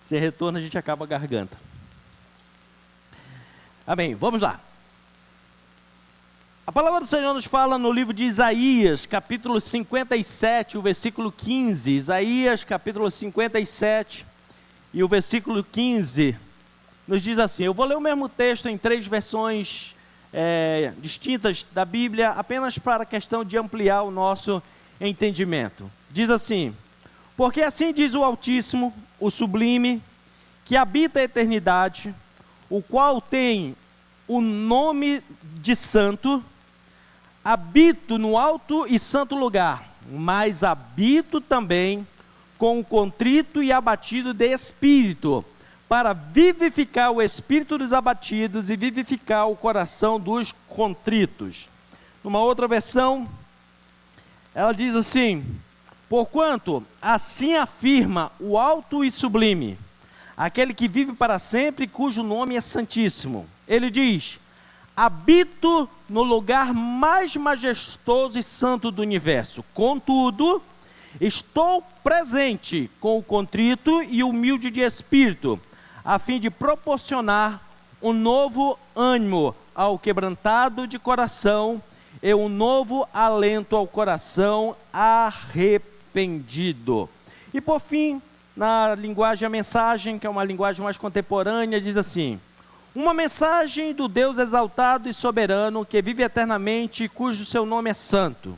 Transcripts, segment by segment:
Sem retorno a gente acaba a garganta. Amém, vamos lá. A palavra do Senhor nos fala no livro de Isaías, capítulo 57, o versículo 15. Isaías, capítulo 57, e o versículo 15, nos diz assim. Eu vou ler o mesmo texto em 3 versões distintas da Bíblia, apenas para a questão de ampliar o nosso entendimento. Diz assim: porque assim diz o Altíssimo, o Sublime, que habita a eternidade, o qual tem o nome de santo, habito no alto e santo lugar, mas habito também com o contrito e abatido de espírito, para vivificar o espírito dos abatidos e vivificar o coração dos contritos. Numa outra versão, ela diz assim: porquanto assim afirma o alto e sublime, aquele que vive para sempre, cujo nome é santíssimo. Ele diz: habito no lugar mais majestoso e santo do universo. Contudo, estou presente com o contrito e humilde de espírito, a fim de proporcionar um novo ânimo ao quebrantado de coração e um novo alento ao coração arrependido. E por fim, na linguagem a mensagem, que é uma linguagem mais contemporânea, diz assim: uma mensagem do Deus exaltado e soberano, que vive eternamente e cujo seu nome é santo.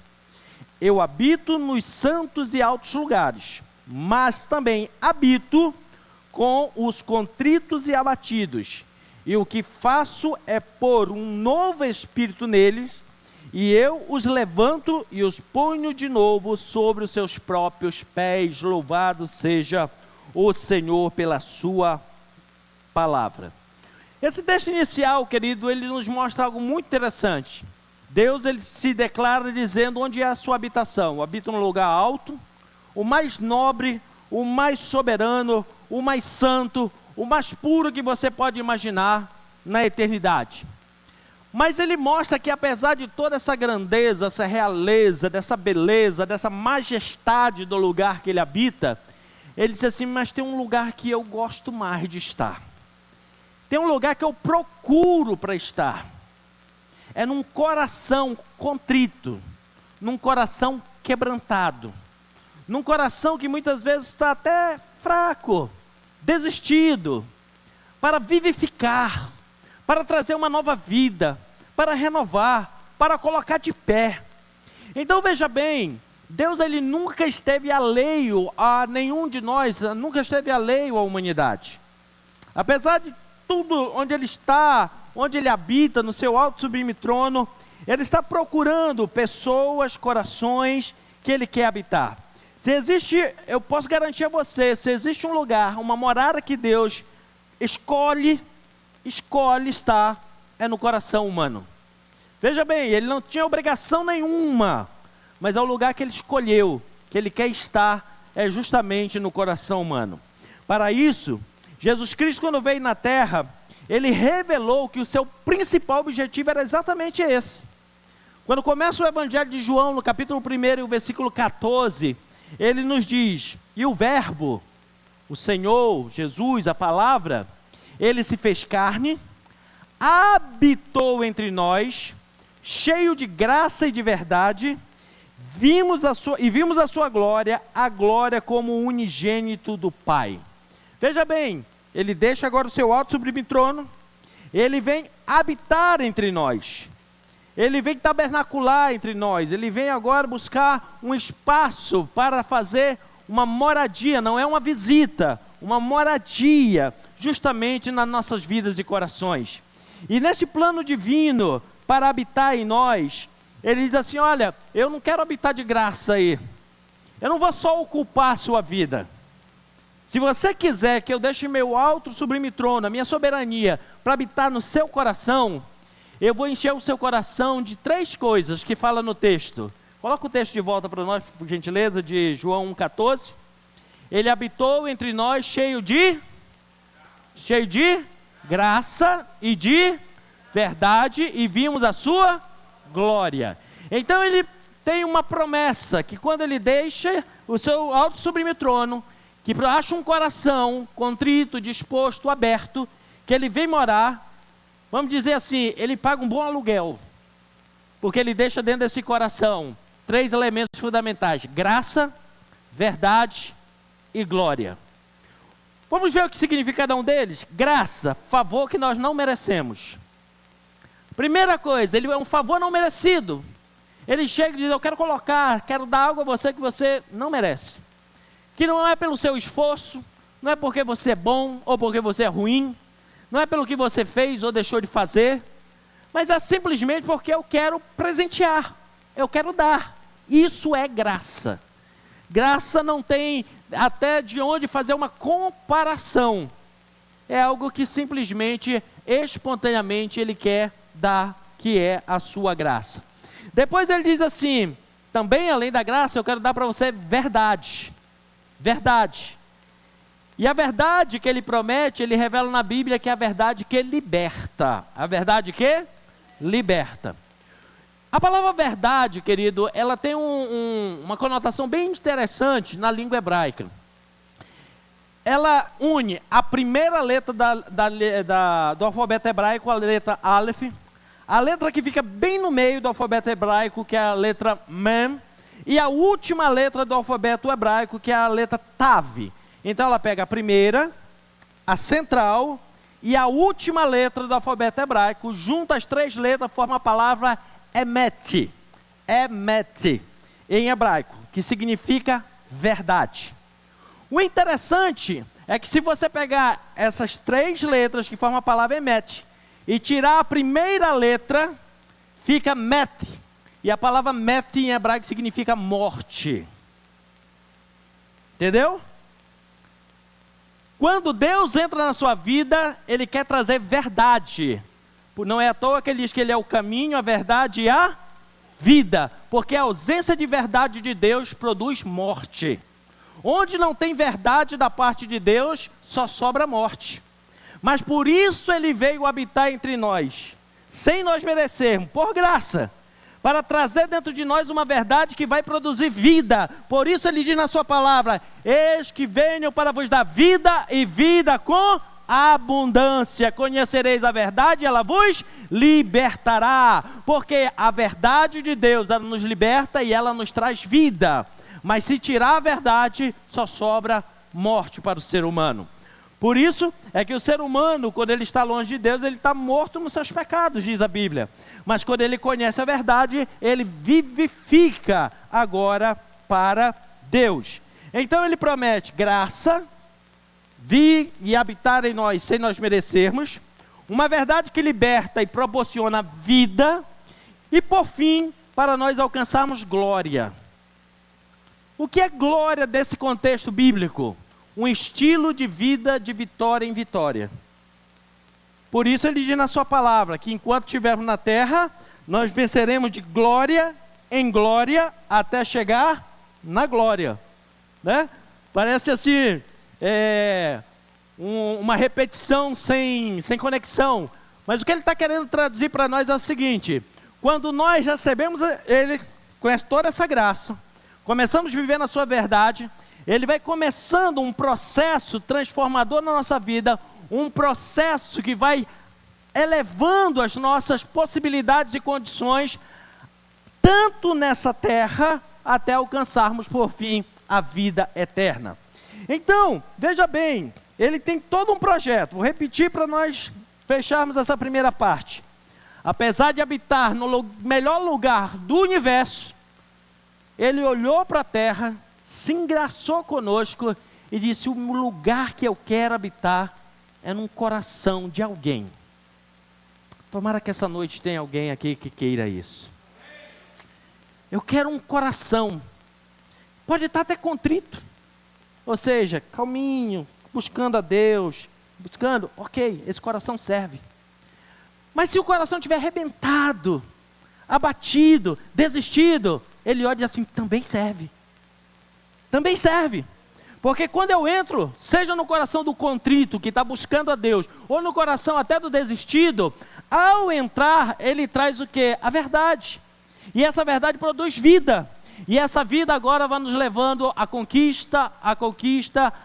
Eu habito nos santos e altos lugares, mas também habito com os contritos e abatidos. E o que faço é pôr um novo espírito neles, e eu os levanto e os ponho de novo sobre os seus próprios pés. Louvado seja o Senhor pela sua palavra. Esse texto inicial, querido, ele nos mostra algo muito interessante. Deus, ele se declara dizendo onde é a sua habitação. Habita num lugar alto, o mais nobre, o mais soberano, o mais santo, o mais puro que você pode imaginar na eternidade. Mas ele mostra que apesar de toda essa grandeza, essa realeza, dessa beleza, dessa majestade do lugar que ele habita, ele diz assim: mas tem um lugar que eu gosto mais de estar. Tem um lugar que eu procuro para estar. É num coração contrito, num coração quebrantado, num coração que muitas vezes está até fraco, desistido, para vivificar, para trazer uma nova vida, para renovar, para colocar de pé. Então veja bem, Deus, ele nunca esteve alheio a nenhum de nós, nunca esteve alheio à humanidade. Apesar de tudo onde ele está, onde ele habita, no seu alto sublime trono, ele está procurando pessoas, corações que ele quer habitar. Se existe, eu posso garantir a você, se existe um lugar, uma morada que Deus escolhe estar, é no coração humano. Veja bem, ele não tinha obrigação nenhuma, mas é o lugar que ele escolheu, que ele quer estar, é justamente no coração humano. Para isso, Jesus Cristo, quando veio na terra, ele revelou que o seu principal objetivo era exatamente esse. Quando começa o Evangelho de João, no capítulo 1 e o versículo 14, ele nos diz: e o Verbo, o Senhor, Jesus, a palavra, ele se fez carne, habitou entre nós, cheio de graça e de verdade, vimos a sua glória, a glória como unigênito do Pai. Veja bem, ele deixa agora o seu alto sublime trono, ele vem habitar entre nós, ele vem tabernacular entre nós, ele vem agora buscar um espaço para fazer uma moradia, não é uma visita, uma moradia, justamente nas nossas vidas e corações. E neste plano divino, para habitar em nós, ele diz assim: olha, eu não quero habitar de graça aí, eu não vou só ocupar a sua vida. Se você quiser que eu deixe meu alto sublime trono, a minha soberania, para habitar no seu coração, eu vou encher o seu coração de 3 coisas que fala no texto. Coloca o texto de volta para nós, por gentileza, de João 1,14. Ele habitou entre nós cheio de graça e de verdade, e vimos a sua glória. Então ele tem uma promessa, que quando ele deixa o seu alto sublime trono, que acha um coração contrito, disposto, aberto, que ele vem morar, vamos dizer assim, ele paga um bom aluguel, porque ele deixa dentro desse coração 3 elementos fundamentais: graça, verdade e glória. Vamos ver o que significa cada um deles. Graça, favor que nós não merecemos. Primeira coisa, ele é um favor não merecido. Ele chega e diz: eu quero dar algo a você que você não merece. Que não é pelo seu esforço, não é porque você é bom ou porque você é ruim, não é pelo que você fez ou deixou de fazer, mas é simplesmente porque eu quero presentear, eu quero dar. Isso é graça. Graça não tem até de onde fazer uma comparação. É algo que simplesmente, espontaneamente, ele quer dar, que é a sua graça. Depois ele diz assim, também além da graça, eu quero dar para você verdade. Verdade. E a verdade que ele promete, ele revela na Bíblia que é a verdade que liberta. A verdade que liberta. A palavra verdade, querido, ela tem uma conotação bem interessante na língua hebraica. Ela une a primeira letra do alfabeto hebraico, a letra Aleph, a letra que fica bem no meio do alfabeto hebraico, que é a letra Mem, e a última letra do alfabeto hebraico, que é a letra Tav. Então ela pega a primeira, a central, e a última letra do alfabeto hebraico, junta as 3 letras, forma a palavra Emet. Emet, em hebraico, que significa verdade. O interessante é que se você pegar essas 3 letras que formam a palavra Emet, e tirar a primeira letra, fica Met. E a palavra Met em hebraico significa morte. Entendeu? Quando Deus entra na sua vida, Ele quer trazer verdade. Não é à toa que Ele diz que Ele é o caminho, a verdade e a vida. Porque a ausência de verdade de Deus produz morte. Onde não tem verdade da parte de Deus, só sobra morte. Mas por isso Ele veio habitar entre nós, sem nós merecermos, por graça, para trazer dentro de nós uma verdade que vai produzir vida. Por isso Ele diz na sua palavra: eis que venho para vos dar vida e vida com abundância. Conhecereis a verdade e ela vos libertará. Porque a verdade de Deus, ela nos liberta e ela nos traz vida. Mas se tirar a verdade, só sobra morte para o ser humano. Por isso é que o ser humano, quando ele está longe de Deus, ele está morto nos seus pecados, diz a Bíblia. Mas quando ele conhece a verdade, ele vivifica agora para Deus. Então ele promete graça, vir e habitar em nós sem nós merecermos, uma verdade que liberta e proporciona vida, e por fim, para nós alcançarmos glória. O que é glória desse contexto bíblico? Um estilo de vida de vitória em vitória. Por isso ele diz na sua palavra, que enquanto estivermos na terra, nós venceremos de glória em glória, até chegar na glória. Né? Parece assim, uma repetição sem conexão. Mas o que ele está querendo traduzir para nós é o seguinte: quando nós recebemos Ele, conhece toda essa graça, começamos a viver na sua verdade, Ele vai começando um processo transformador na nossa vida, um processo que vai elevando as nossas possibilidades e condições, tanto nessa terra, até alcançarmos por fim a vida eterna. Então, veja bem, Ele tem todo um projeto. Vou repetir para nós fecharmos essa primeira parte. Apesar de habitar no melhor lugar do universo, Ele olhou para a terra, se engraçou conosco e disse: o lugar que eu quero habitar é num coração de alguém. Tomara que essa noite tenha alguém aqui que queira isso. Eu quero um coração, pode estar até contrito, ou seja, calminho, buscando a Deus, ok, esse coração serve. Mas se o coração estiver arrebentado, abatido, desistido, Ele olha e diz assim: também serve. Também serve, porque quando eu entro, seja no coração do contrito, que está buscando a Deus, ou no coração até do desistido, ao entrar, Ele traz o quê? A verdade, e essa verdade produz vida. E essa vida agora vai nos levando a conquista,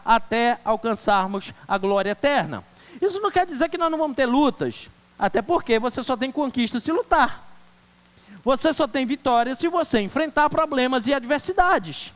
até alcançarmos a glória eterna. Isso não quer dizer que nós não vamos ter lutas, até porque você só tem conquista se lutar. Você só tem vitória se você enfrentar problemas e adversidades.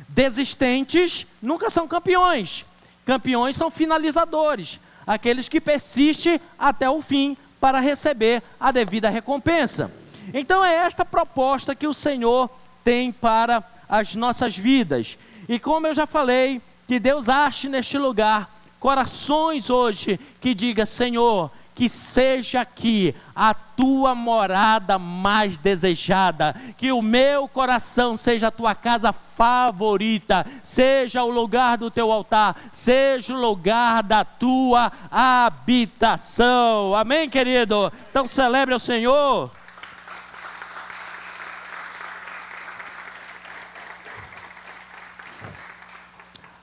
Desistentes nunca são campeões. Campeões são finalizadores, aqueles que persistem até o fim para receber a devida recompensa. Então é esta proposta que o Senhor tem para as nossas vidas. E como eu já falei, que Deus ache neste lugar corações hoje que diga: Senhor, que seja aqui a tua morada mais desejada, que o meu coração seja a tua casa favorita, seja o lugar do teu altar, seja o lugar da tua habitação. Amém, querido? Então celebre ao Senhor.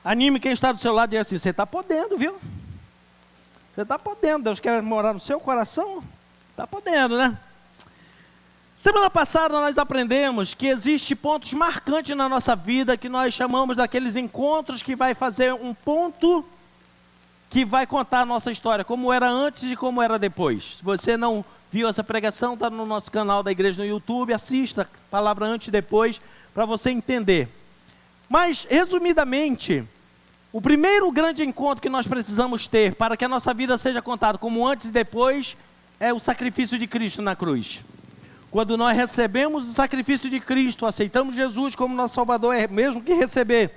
Anime quem está do seu lado e diga assim: você está podendo, viu? Você está podendo. Deus quer morar no seu coração? Está podendo, né? Semana passada nós aprendemos que existem pontos marcantes na nossa vida que nós chamamos daqueles encontros que vai fazer um ponto que vai contar a nossa história, como era antes e como era depois. Se você não viu essa pregação, está no nosso canal da igreja no YouTube, assista, palavra antes e depois, para você entender. Mas, resumidamente, o primeiro grande encontro que nós precisamos ter para que a nossa vida seja contada como antes e depois é o sacrifício de Cristo na cruz. Quando nós recebemos o sacrifício de Cristo, aceitamos Jesus como nosso Salvador, mesmo que receber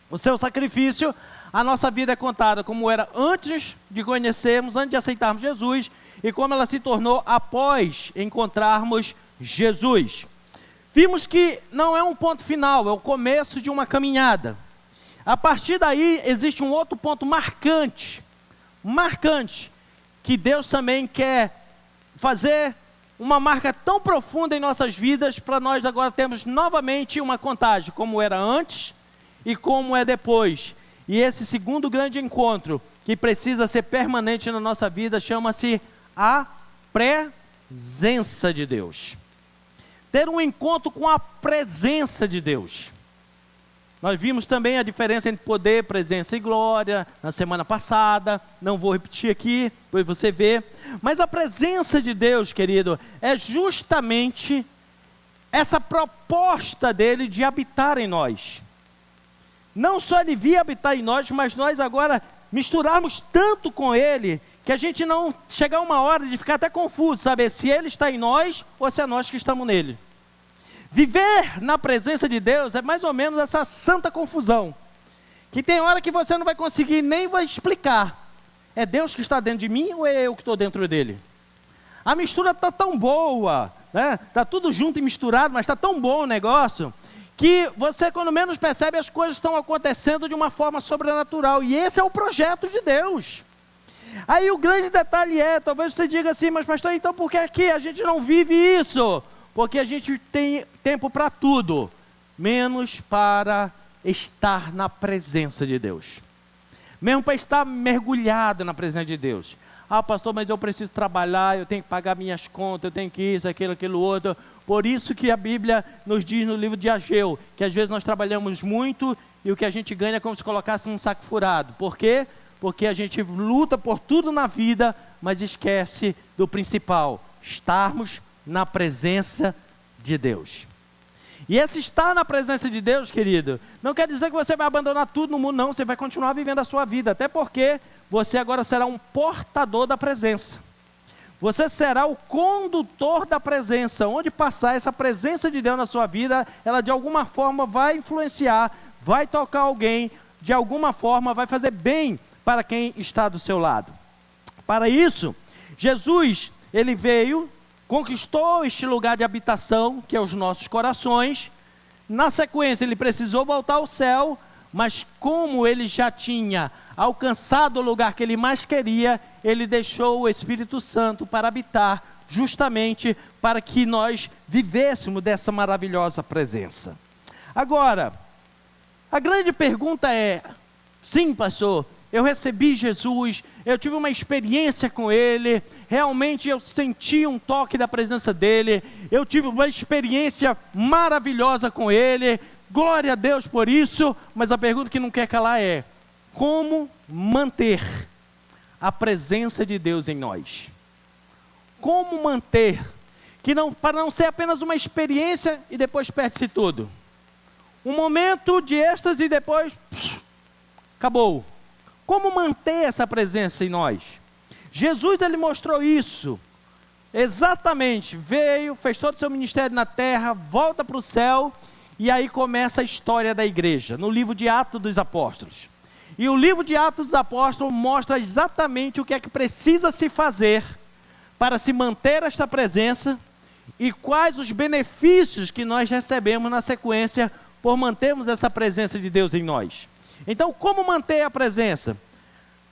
o seu sacrifício, a nossa vida é contada como era antes de conhecermos, antes de aceitarmos Jesus, e como ela se tornou após encontrarmos Jesus. Vimos que não é um ponto final, é o começo de uma caminhada. A partir daí, existe um outro ponto marcante, que Deus também quer fazer uma marca tão profunda em nossas vidas, para nós agora termos novamente uma contagem, como era antes e como é depois. E esse segundo grande encontro, que precisa ser permanente na nossa vida, chama-se a presença de Deus. Ter um encontro com a presença de Deus. Nós vimos também a diferença entre poder, presença e glória na semana passada. Não vou repetir aqui, depois você vê. Mas a presença de Deus, querido, é justamente essa proposta dele de habitar em nós. Não só ele vir habitar em nós, mas nós agora misturarmos tanto com ele, que a gente não chegar uma hora de ficar até confuso, saber se ele está em nós ou se é nós que estamos nele. Viver na presença de Deus é mais ou menos essa santa confusão, que tem hora que você não vai conseguir nem vai explicar. É Deus que está dentro de mim ou é eu que estou dentro dele? A mistura está tão boa, né? Está tudo junto e misturado, mas está tão bom o negócio, que você quando menos percebe as coisas estão acontecendo de uma forma sobrenatural, e esse é o projeto de Deus. Aí o grande detalhe é, talvez você diga assim: mas pastor, então por que aqui a gente não vive isso? Porque a gente tem tempo para tudo, menos para estar na presença de Deus. Mesmo para estar mergulhado na presença de Deus. Ah, pastor, mas eu preciso trabalhar, eu tenho que pagar minhas contas, eu tenho que isso, aquilo outro. Por isso que a Bíblia nos diz no livro de Ageu, que às vezes nós trabalhamos muito e o que a gente ganha é como se colocasse num saco furado. Por quê? Porque a gente luta por tudo na vida, mas esquece do principal: estarmos na presença de Deus. E esse estar na presença de Deus, querido, não quer dizer que você vai abandonar tudo no mundo, não. Você vai continuar vivendo a sua vida, até porque você agora será um portador da presença. Você será o condutor da presença. Onde passar essa presença de Deus na sua vida, ela de alguma forma vai influenciar, vai tocar alguém, de alguma forma vai fazer bem para quem está do seu lado. Para isso, Jesus, ele veio, conquistou este lugar de habitação, que é os nossos corações. Na sequência, ele precisou voltar ao céu, mas como ele já tinha alcançado o lugar que ele mais queria, ele deixou o Espírito Santo para habitar, justamente para que nós vivêssemos dessa maravilhosa presença. Agora, a grande pergunta é: sim, pastor, eu recebi Jesus, eu tive uma experiência com Ele, realmente eu senti um toque da presença dEle, eu tive uma experiência maravilhosa com Ele, glória a Deus por isso, mas a pergunta que não quer calar é, como manter a presença de Deus em nós? Como manter, para não ser apenas uma experiência e depois perde-se tudo. Um momento de êxtase e depois, acabou. Como manter essa presença em nós? Jesus, ele mostrou isso, exatamente, veio, fez todo o seu ministério na terra, volta para o céu, e aí começa a história da igreja, no livro de Atos dos Apóstolos. E o livro de Atos dos Apóstolos mostra exatamente o que é que precisa se fazer para se manter esta presença e quais os benefícios que nós recebemos na sequência por mantermos essa presença de Deus em nós. Então, como manter a presença?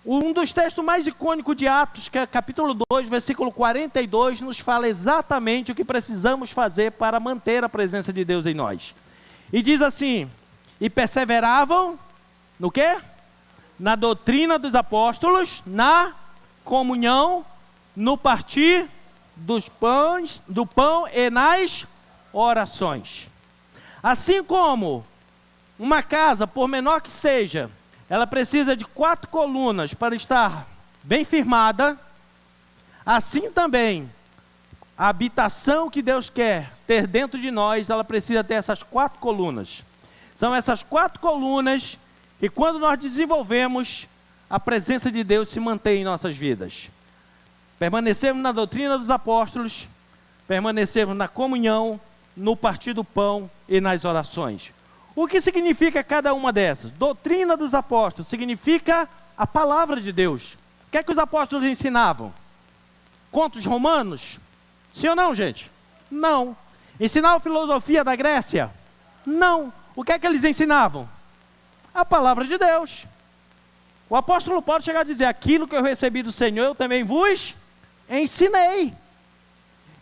Um dos textos mais icônicos de Atos, que é capítulo 2, versículo 42, nos fala exatamente o que precisamos fazer para manter a presença de Deus em nós. E diz assim, e perseveravam, no quê? Na doutrina dos apóstolos, na comunhão, no partir do pão e nas orações. Assim como uma casa, por menor que seja, ela precisa de 4 colunas para estar bem firmada, assim também, a habitação que Deus quer ter dentro de nós, ela precisa ter essas 4 colunas. São essas 4 colunas que quando nós desenvolvemos, a presença de Deus se mantém em nossas vidas. Permanecemos na doutrina dos apóstolos, permanecemos na comunhão, no partir do pão e nas orações. O que significa cada uma dessas? Doutrina dos apóstolos significa a palavra de Deus. O que é que os apóstolos ensinavam? Contos romanos? Sim ou não, gente? Não. Ensinavam filosofia da Grécia? Não. O que é que eles ensinavam? A palavra de Deus. O apóstolo pode chegar a dizer, aquilo que eu recebi do Senhor, eu também vos ensinei.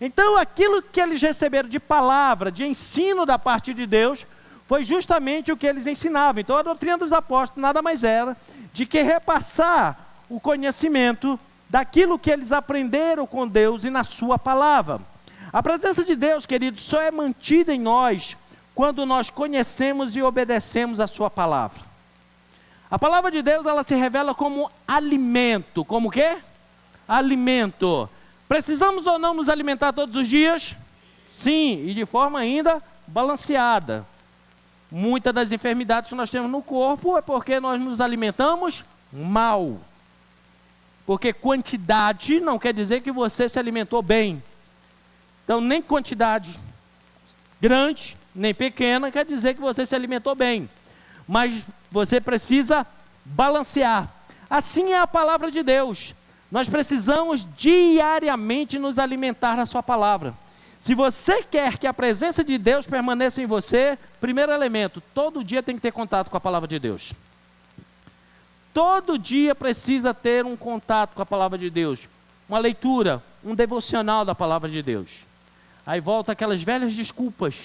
Então, aquilo que eles receberam de palavra, de ensino da parte de Deus, foi justamente o que eles ensinavam. Então, a doutrina dos apóstolos nada mais era de que repassar o conhecimento daquilo que eles aprenderam com Deus e na sua palavra. A presença de Deus, queridos, só é mantida em nós quando nós conhecemos e obedecemos a sua palavra. A palavra de Deus, ela se revela como alimento. Como o quê? Alimento. Precisamos ou não nos alimentar todos os dias? Sim, e de forma ainda balanceada. Muitas das enfermidades que nós temos no corpo é porque nós nos alimentamos mal. Porque quantidade não quer dizer que você se alimentou bem. Então, nem quantidade grande, nem pequena, quer dizer que você se alimentou bem. Mas você precisa balancear. Assim é a palavra de Deus. Nós precisamos diariamente nos alimentar da sua palavra. Se você quer que a presença de Deus permaneça em você, primeiro elemento, todo dia tem que ter contato com a palavra de Deus. Todo dia precisa ter um contato com a palavra de Deus. Uma leitura, um devocional da palavra de Deus. Aí volta aquelas velhas desculpas.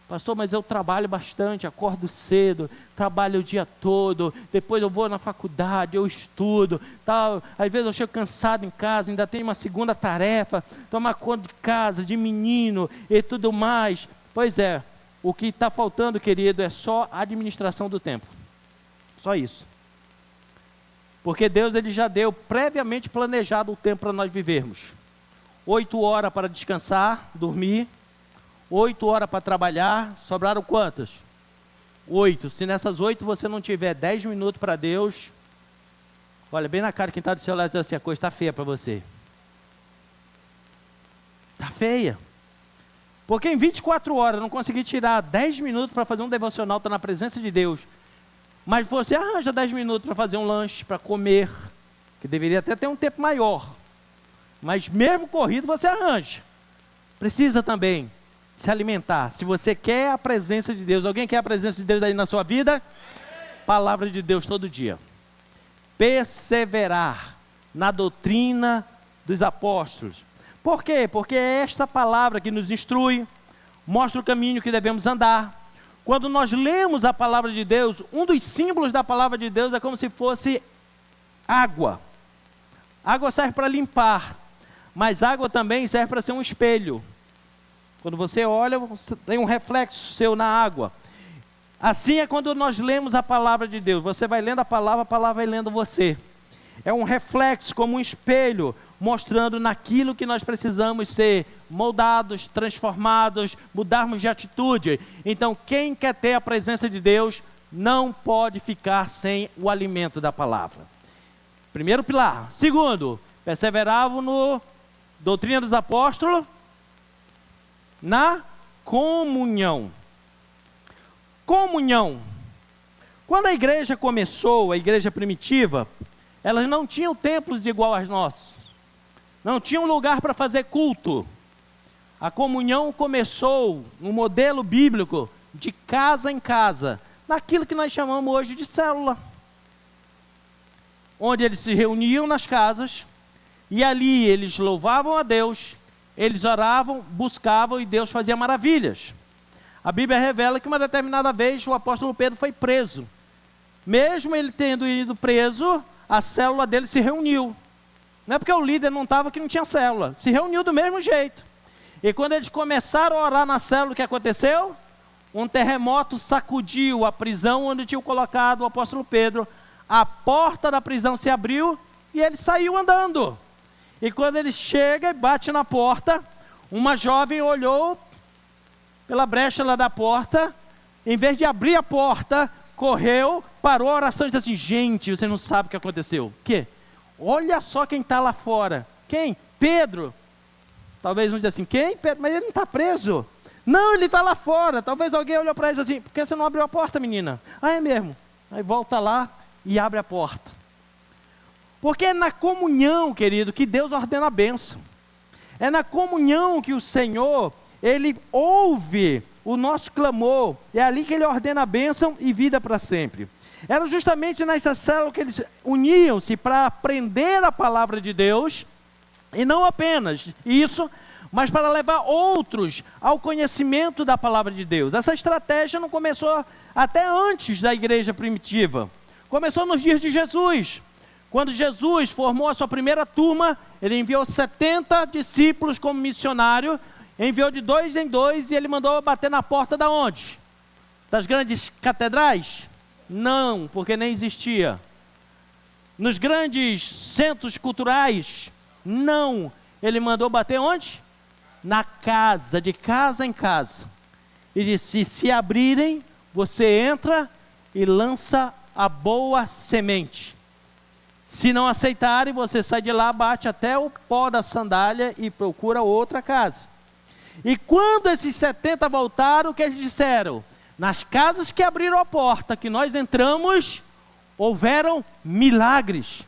Pastor, mas eu trabalho bastante, acordo cedo, trabalho o dia todo, depois eu vou na faculdade, eu estudo, tal. Às vezes eu chego cansado em casa, ainda tenho uma segunda tarefa, tomar conta de casa, de menino e tudo mais. Pois é, o que está faltando, querido, é só a administração do tempo. Só isso. Porque Deus, ele já deu previamente planejado o tempo para nós vivermos. 8 horas para descansar, dormir. 8 horas para trabalhar, sobraram quantas? 8. Se nessas 8 você não tiver 10 minutos para Deus, olha bem na cara quem está do seu lado e diz assim, a coisa está feia para você. Está feia. Porque em 24 horas não consegui tirar 10 minutos para fazer um devocional, está na presença de Deus. Mas você arranja 10 minutos para fazer um lanche, para comer, que deveria até ter um tempo maior. Mas mesmo corrido você arranja. Precisa também se alimentar. Se você quer a presença de Deus, alguém quer a presença de Deus aí na sua vida? Palavra de Deus todo dia. Perseverar na doutrina dos apóstolos. Por quê? Porque é esta palavra que nos instrui, mostra o caminho que devemos andar. Quando nós lemos a palavra de Deus, um dos símbolos da palavra de Deus é como se fosse Água. Água serve para limpar, mas água também serve para ser um espelho. Quando você olha, você tem um reflexo seu na água. Assim é quando nós lemos a palavra de Deus. Você vai lendo a palavra vai lendo você. É um reflexo, como um espelho, mostrando naquilo que nós precisamos ser moldados, transformados, mudarmos de atitude. Então, quem quer ter a presença de Deus, não pode ficar sem o alimento da palavra. Primeiro pilar. Segundo, perseveravam no doutrina dos apóstolos, na comunhão. Comunhão. Quando a igreja começou, a igreja primitiva, elas não tinham templos igual aos nossos. Não tinham lugar para fazer culto. A comunhão começou no modelo bíblico de casa em casa, naquilo que nós chamamos hoje de célula. Onde eles se reuniam nas casas e ali eles louvavam a Deus, eles oravam, buscavam e Deus fazia maravilhas. A Bíblia revela que uma determinada vez o apóstolo Pedro foi preso. Mesmo ele tendo ido preso, a célula dele se reuniu. Não é porque o líder não estava que não tinha célula. Se reuniu do mesmo jeito. E quando eles começaram a orar na célula, o que aconteceu? Um terremoto sacudiu a prisão onde tinham colocado o apóstolo Pedro. A porta da prisão se abriu e ele saiu andando. E quando ele chega e bate na porta, uma jovem olhou pela brecha lá da porta, em vez de abrir a porta, correu, parou a oração e disse assim: gente, você não sabe o que aconteceu. O quê? Olha só quem está lá fora. Quem? Pedro. Talvez uns dizem assim: quem? Pedro, mas ele não está preso. Não, ele está lá fora. Talvez alguém olhou para eles assim: por que você não abriu a porta, menina? Ah, é mesmo. Aí volta lá e abre a porta. Porque é na comunhão, querido, que Deus ordena a bênção. É na comunhão que o Senhor, Ele ouve o nosso clamor. É ali que Ele ordena a bênção e vida para sempre. Era justamente nessa célula que eles uniam-se para aprender a palavra de Deus. E não apenas isso, mas para levar outros ao conhecimento da palavra de Deus. Essa estratégia não começou até antes da igreja primitiva. Começou nos dias de Jesus. Quando Jesus formou a sua primeira turma, ele enviou 70 discípulos como missionário, enviou de 2 em 2 e ele mandou bater na porta da onde? Das grandes catedrais? Não, porque nem existia. Nos grandes centros culturais? Não. Ele mandou bater onde? Na casa, de casa em casa. E disse: se abrirem, você entra e lança a boa semente. Se não aceitarem, você sai de lá, bate até o pó da sandália e procura outra casa. E quando esses 70 voltaram, o que eles disseram? Nas casas que abriram a porta, que nós entramos, houveram milagres,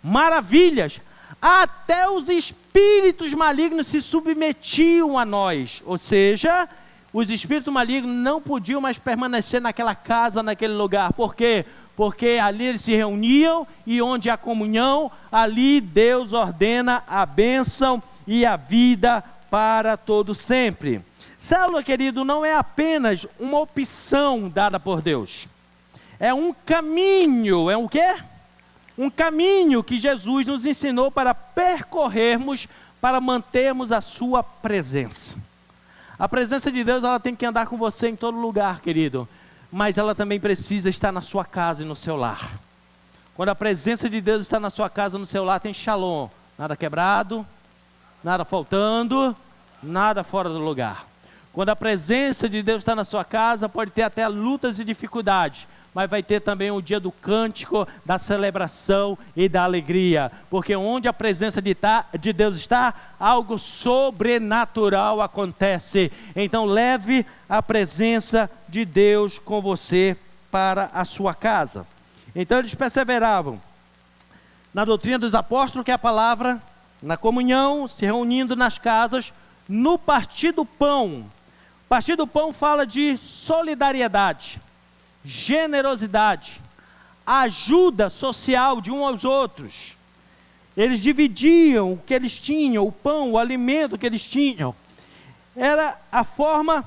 maravilhas. Até os espíritos malignos se submetiam a nós. Ou seja, os espíritos malignos não podiam mais permanecer naquela casa, naquele lugar. Por quê? Porque ali eles se reuniam e onde há comunhão, ali Deus ordena a bênção e a vida para todo sempre. Célula, querido, não é apenas uma opção dada por Deus. É um caminho, é um quê? Um caminho que Jesus nos ensinou para percorrermos, para mantermos a sua presença. A presença de Deus, ela tem que andar com você em todo lugar, querido. Mas ela também precisa estar na sua casa e no seu lar. Quando a presença de Deus está na sua casa e no seu lar, tem shalom. Nada quebrado, nada faltando, nada fora do lugar. Quando a presença de Deus está na sua casa, pode ter até lutas e dificuldades, mas vai ter também o dia do cântico, da celebração e da alegria. Porque onde a presença de Deus está, algo sobrenatural acontece. Então leve a presença de Deus com você para a sua casa. Então eles perseveravam na doutrina dos apóstolos, que é a palavra, na comunhão, se reunindo nas casas, no partir do pão. Partir do pão fala de solidariedade, generosidade, ajuda social de uns aos outros. Eles dividiam o que eles tinham, o pão, o alimento que eles tinham. Era a forma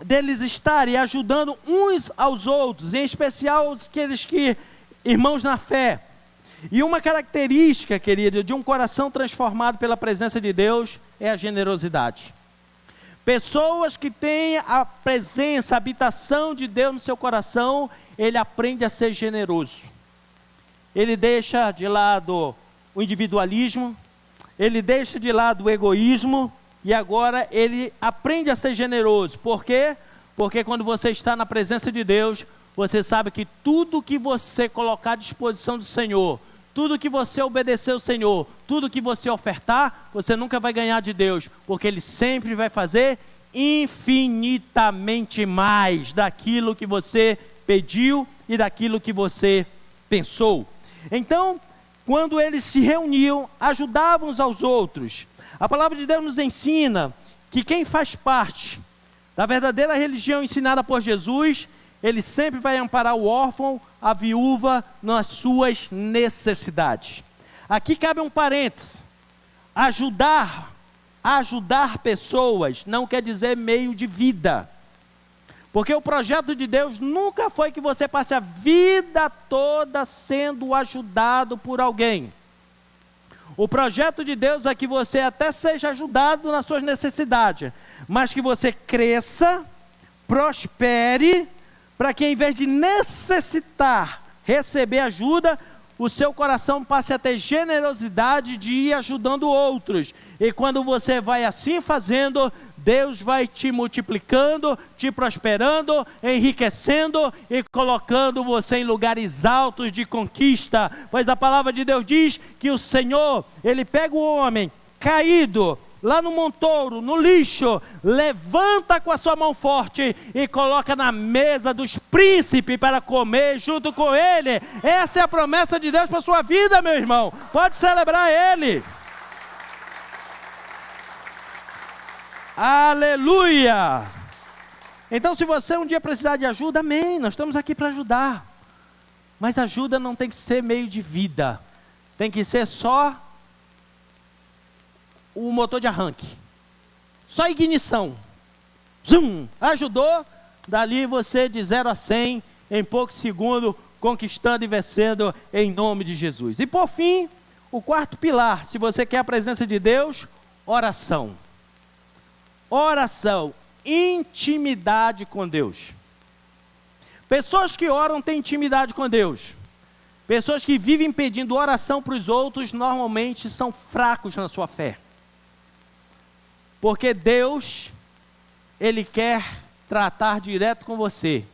deles estarem ajudando uns aos outros, em especial aqueles que irmãos na fé. E uma característica, querido, de um coração transformado pela presença de Deus é a generosidade. Pessoas que têm a presença, a habitação de Deus no seu coração, ele aprende a ser generoso. Ele deixa de lado o individualismo, ele deixa de lado o egoísmo, e agora ele aprende a ser generoso. Por quê? Porque quando você está na presença de Deus, você sabe que tudo que você colocar à disposição do Senhor, tudo que você obedecer ao Senhor, tudo que você ofertar, você nunca vai ganhar de Deus, porque Ele sempre vai fazer infinitamente mais daquilo que você pediu e daquilo que você pensou. Então, quando eles se reuniam, ajudavam uns aos outros. A palavra de Deus nos ensina que quem faz parte da verdadeira religião ensinada por Jesus, ele sempre vai amparar o órfão, a viúva, nas suas necessidades. Aqui cabe um parênteses. Ajudar pessoas não quer dizer meio de vida. Porque o projeto de Deus nunca foi que você passe a vida toda sendo ajudado por alguém. O projeto de Deus é que você até seja ajudado nas suas necessidades, mas que você cresça, prospere, para que em vez de necessitar receber ajuda, o seu coração passe a ter generosidade de ir ajudando outros. E quando você vai assim fazendo, Deus vai te multiplicando, te prosperando, enriquecendo e colocando você em lugares altos de conquista. Pois a palavra de Deus diz que o Senhor, Ele pega o homem caído, lá no montouro, no lixo, levanta com a sua mão forte e coloca na mesa dos príncipes para comer junto com ele. Essa é a promessa de Deus para a sua vida, meu irmão. Pode celebrar Ele. Aleluia! Então, se você um dia precisar de ajuda, amém, nós estamos aqui para ajudar. Mas ajuda não tem que ser meio de vida, tem que ser só o motor de arranque, só ignição. Zum, ajudou, dali você de 0 a 100 em poucos segundos, conquistando e vencendo em nome de Jesus. E por fim, o quarto pilar, se você quer a presença de Deus, oração. Oração, intimidade com Deus. Pessoas que oram têm intimidade com Deus. Pessoas que vivem pedindo oração para os outros, normalmente são fracos na sua fé. Porque Deus, Ele quer tratar direto com você.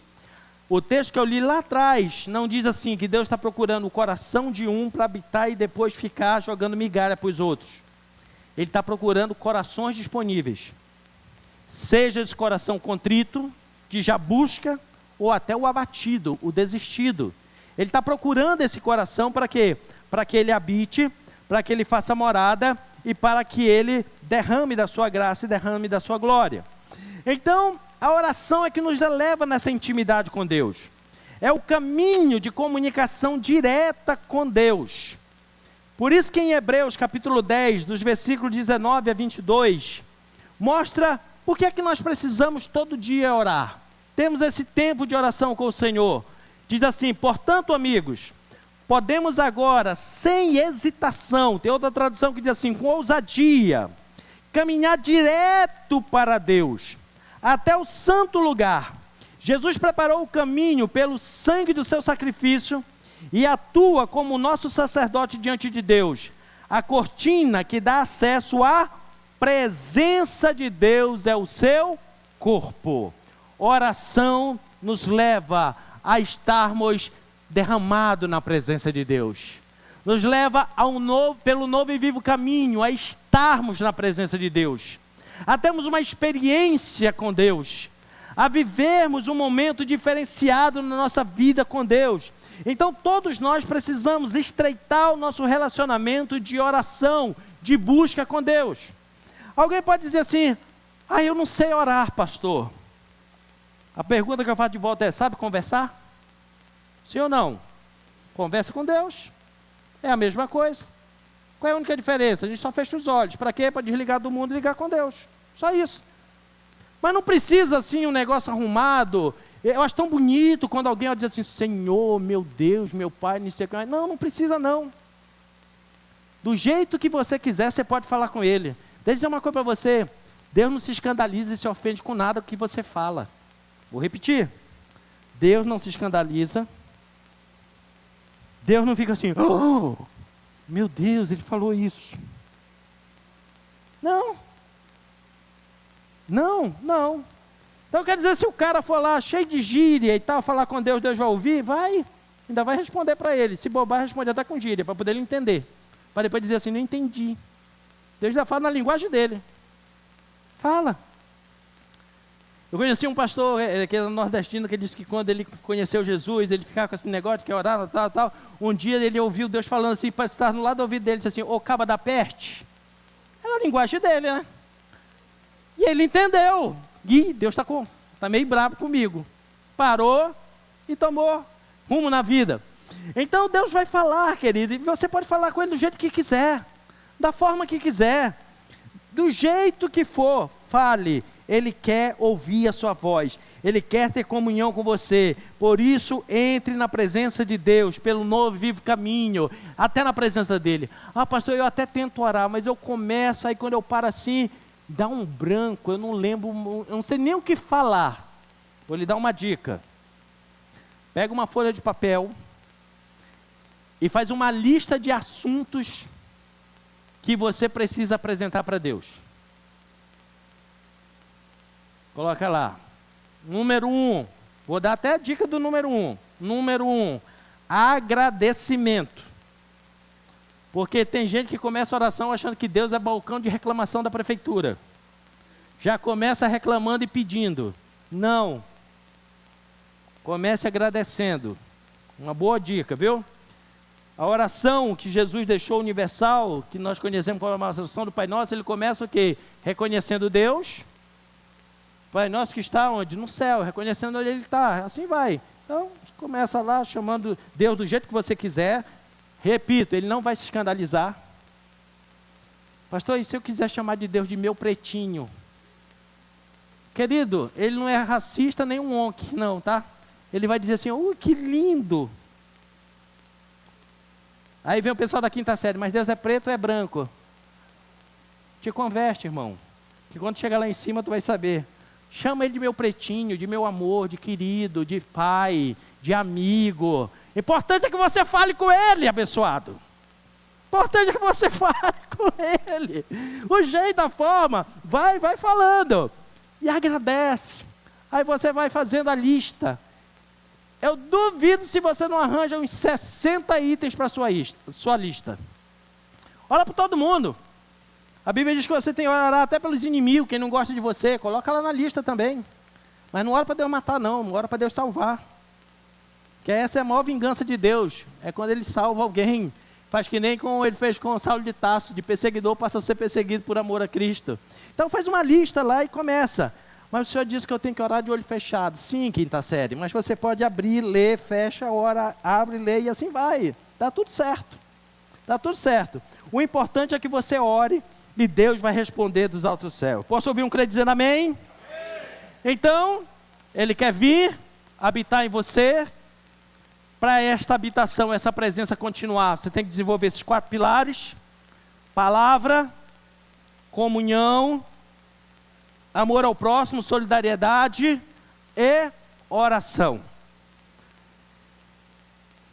O texto que eu li lá atrás, não diz assim, que Deus está procurando o coração de um para habitar e depois ficar jogando migalha para os outros. Ele está procurando corações disponíveis. Seja esse coração contrito, que já busca, ou até o abatido, o desistido. Ele está procurando esse coração para quê? Para que ele habite, para que ele faça morada e para que ele derrame da sua graça e derrame da sua glória. Então, a oração é que nos leva nessa intimidade com Deus. É o caminho de comunicação direta com Deus. Por isso que em Hebreus capítulo 10, dos versículos 19 a 22, mostra por que é que nós precisamos todo dia orar. Temos esse tempo de oração com o Senhor. Diz assim: portanto, amigos, podemos agora, sem hesitação, tem outra tradução que diz assim, com ousadia, caminhar direto para Deus, até o santo lugar. Jesus preparou o caminho pelo sangue do seu sacrifício e atua como nosso sacerdote diante de Deus. A cortina que dá acesso à presença de Deus é o seu corpo. Oração nos leva a estarmos derramados na presença de Deus. Nos leva pelo novo e vivo caminho, a estarmos na presença de Deus. A termos uma experiência com Deus. A vivermos um momento diferenciado na nossa vida com Deus. Então todos nós precisamos estreitar o nosso relacionamento de oração, de busca com Deus. Alguém pode dizer assim: eu não sei orar, pastor. A pergunta que eu faço de volta é: sabe conversar? Sim ou não? Conversa com Deus. É a mesma coisa. Qual é a única diferença? A gente só fecha os olhos. Para quê? Para desligar do mundo e ligar com Deus. Só isso. Mas não precisa assim um negócio arrumado. Eu acho tão bonito quando alguém diz assim, Senhor, meu Deus, meu Pai, não sei o que. Não, não precisa não. Do jeito que você quiser, você pode falar com Ele. Deixa eu dizer uma coisa para você. Deus não se escandaliza e se ofende com nada que você fala. Vou repetir. Deus não se escandaliza. Deus não fica assim, oh, meu Deus, Ele falou isso. Não. Não, não. Então quer dizer, se o cara for lá cheio de gíria e tal, falar com Deus, Deus vai ouvir? Vai. Ainda vai responder para ele. Se bobar, responder até com gíria, para poder ele entender. Para depois dizer assim, não entendi. Deus já fala na linguagem dele. Fala. Eu conheci um pastor, que era nordestino, que disse que quando ele conheceu Jesus, ele ficava com esse negócio de que orar, tal. Um dia ele ouviu Deus falando assim, para estar no lado do ouvido dele, disse assim, ô caba da peste. Era a linguagem dele, né? E ele entendeu. E Deus está meio bravo comigo. Parou e tomou rumo na vida. Então Deus vai falar, querido, e você pode falar com Ele do jeito que quiser, da forma que quiser, do jeito que for, fale. Ele quer ouvir a sua voz, Ele quer ter comunhão com você. Por isso, entre na presença de Deus, pelo novo e vivo caminho, até na presença dEle. Ah, pastor, eu até tento orar, mas eu começo, aí quando eu paro assim, dá um branco, eu não lembro, eu não sei nem o que falar. Vou lhe dar uma dica. Pega uma folha de papel e faz uma lista de assuntos que você precisa apresentar para Deus. Coloca lá. Número 1. Vou dar até a dica do número 1. Número 1. Agradecimento. Porque tem gente que começa a oração achando que Deus é balcão de reclamação da prefeitura. Já começa reclamando e pedindo. Não. Comece agradecendo. Uma boa dica, viu? A oração que Jesus deixou universal, que nós conhecemos como a oração do Pai Nosso, ele começa o quê? Reconhecendo Deus. Pai Nosso que está onde? No céu, reconhecendo onde Ele está. Assim vai. Então, começa lá chamando Deus do jeito que você quiser. Repito, Ele não vai se escandalizar. Pastor, e se eu quiser chamar de Deus de meu pretinho? Querido, Ele não é racista nem um onque, não, tá? Ele vai dizer assim, que lindo. Aí vem o pessoal da quinta série, mas Deus é preto ou é branco? Te converte, irmão. Que quando chegar lá em cima, tu vai saber. Chama Ele de meu pretinho, de meu amor, de querido, de pai, de amigo. Importante é que você fale com Ele, abençoado. Importante é que você fale com Ele. O jeito, a forma, vai falando. E agradece. Aí você vai fazendo a lista. Eu duvido se você não arranja uns 60 itens para a sua lista. Olha para todo mundo. A Bíblia diz que você tem que orar até pelos inimigos, quem não gosta de você, coloca lá na lista também. Mas não ora para Deus matar não ora para Deus salvar. Que essa é a maior vingança de Deus, é quando Ele salva alguém. Faz que nem como Ele fez com Saulo de Tarso, de perseguidor passa a ser perseguido por amor a Cristo. Então faz uma lista lá e começa. Mas o Senhor disse que eu tenho que orar de olho fechado. Sim, quinta série, mas você pode abrir, ler, fecha, ora, abre, lê e assim vai. Está tudo certo. Está tudo certo. O importante é que você ore e Deus vai responder dos altos céus. Posso ouvir um crente dizendo amém? Amém? Então, Ele quer vir, habitar em você. Para esta habitação, essa presença continuar, você tem que desenvolver esses 4 pilares. Palavra, comunhão, amor ao próximo, solidariedade e oração.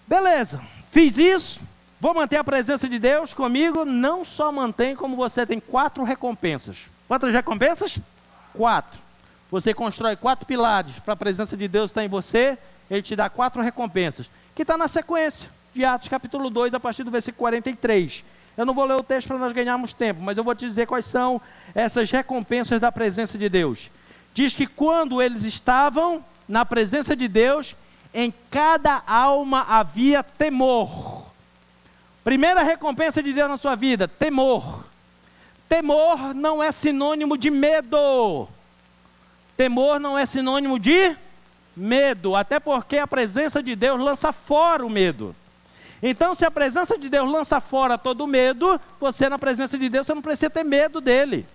Beleza, fiz isso. Vou manter a presença de Deus comigo. Não só mantém, como você tem 4 recompensas. Quantas recompensas? 4. Você constrói 4 pilares para a presença de Deus estar em você. Ele te dá 4 recompensas. Que está na sequência de Atos capítulo 2, a partir do versículo 43. Eu não vou ler o texto para nós ganharmos tempo, mas eu vou te dizer quais são essas recompensas da presença de Deus. Diz que quando eles estavam na presença de Deus, em cada alma havia temor. Primeira recompensa de Deus na sua vida, temor. Temor não é sinônimo de medo. Temor não é sinônimo de medo, até porque a presença de Deus lança fora o medo. Então, se a presença de Deus lança fora todo o medo, você na presença de Deus, você não precisa ter medo dele.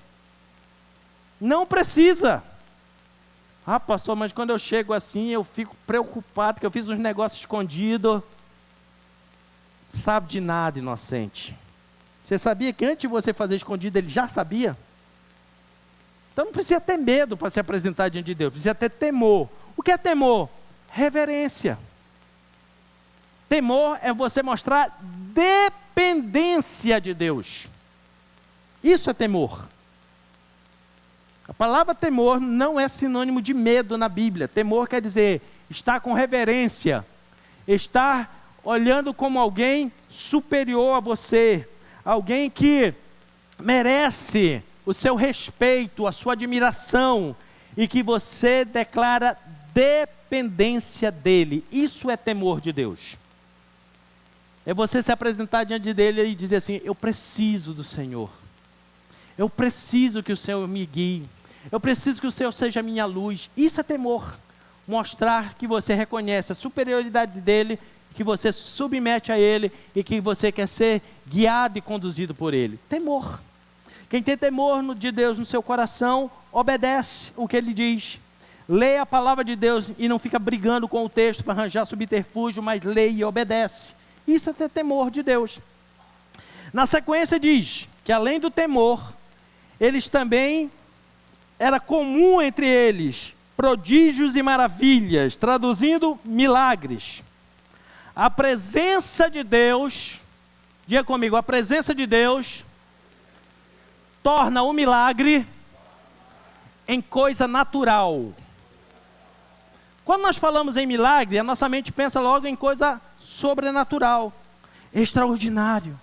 Não precisa. Ah, pastor, mas quando eu chego assim, eu fico preocupado, que eu fiz uns negócios escondidos. Sabe de nada, inocente. Você sabia que antes de você fazer escondido, ele já sabia? Então não precisa ter medo para se apresentar diante de Deus, precisa ter temor. O que é temor? Reverência. Temor é você mostrar dependência de Deus. Isso é temor. A palavra temor não é sinônimo de medo na Bíblia. Temor quer dizer estar com reverência, estar olhando como alguém superior a você, alguém que merece o seu respeito, a sua admiração, e que você declara dependência dele. Isso é temor de Deus. É você se apresentar diante dele e dizer assim: eu preciso do Senhor. Eu preciso que o Senhor me guie. Eu preciso que o Senhor seja a minha luz. Isso é temor. Mostrar que você reconhece a superioridade dele, que você se submete a ele e que você quer ser guiado e conduzido por ele. Temor. Quem tem temor de Deus no seu coração, obedece o que ele diz. Leia a palavra de Deus e não fica brigando com o texto para arranjar subterfúgio, mas leia e obedece. Isso é ter temor de Deus. Na sequência diz que além do temor, eles também, era comum entre eles, prodígios e maravilhas, traduzindo, milagres. A presença de Deus, diga comigo, a presença de Deus torna o milagre em coisa natural. Quando nós falamos em milagre, a nossa mente pensa logo em coisa sobrenatural, extraordinário.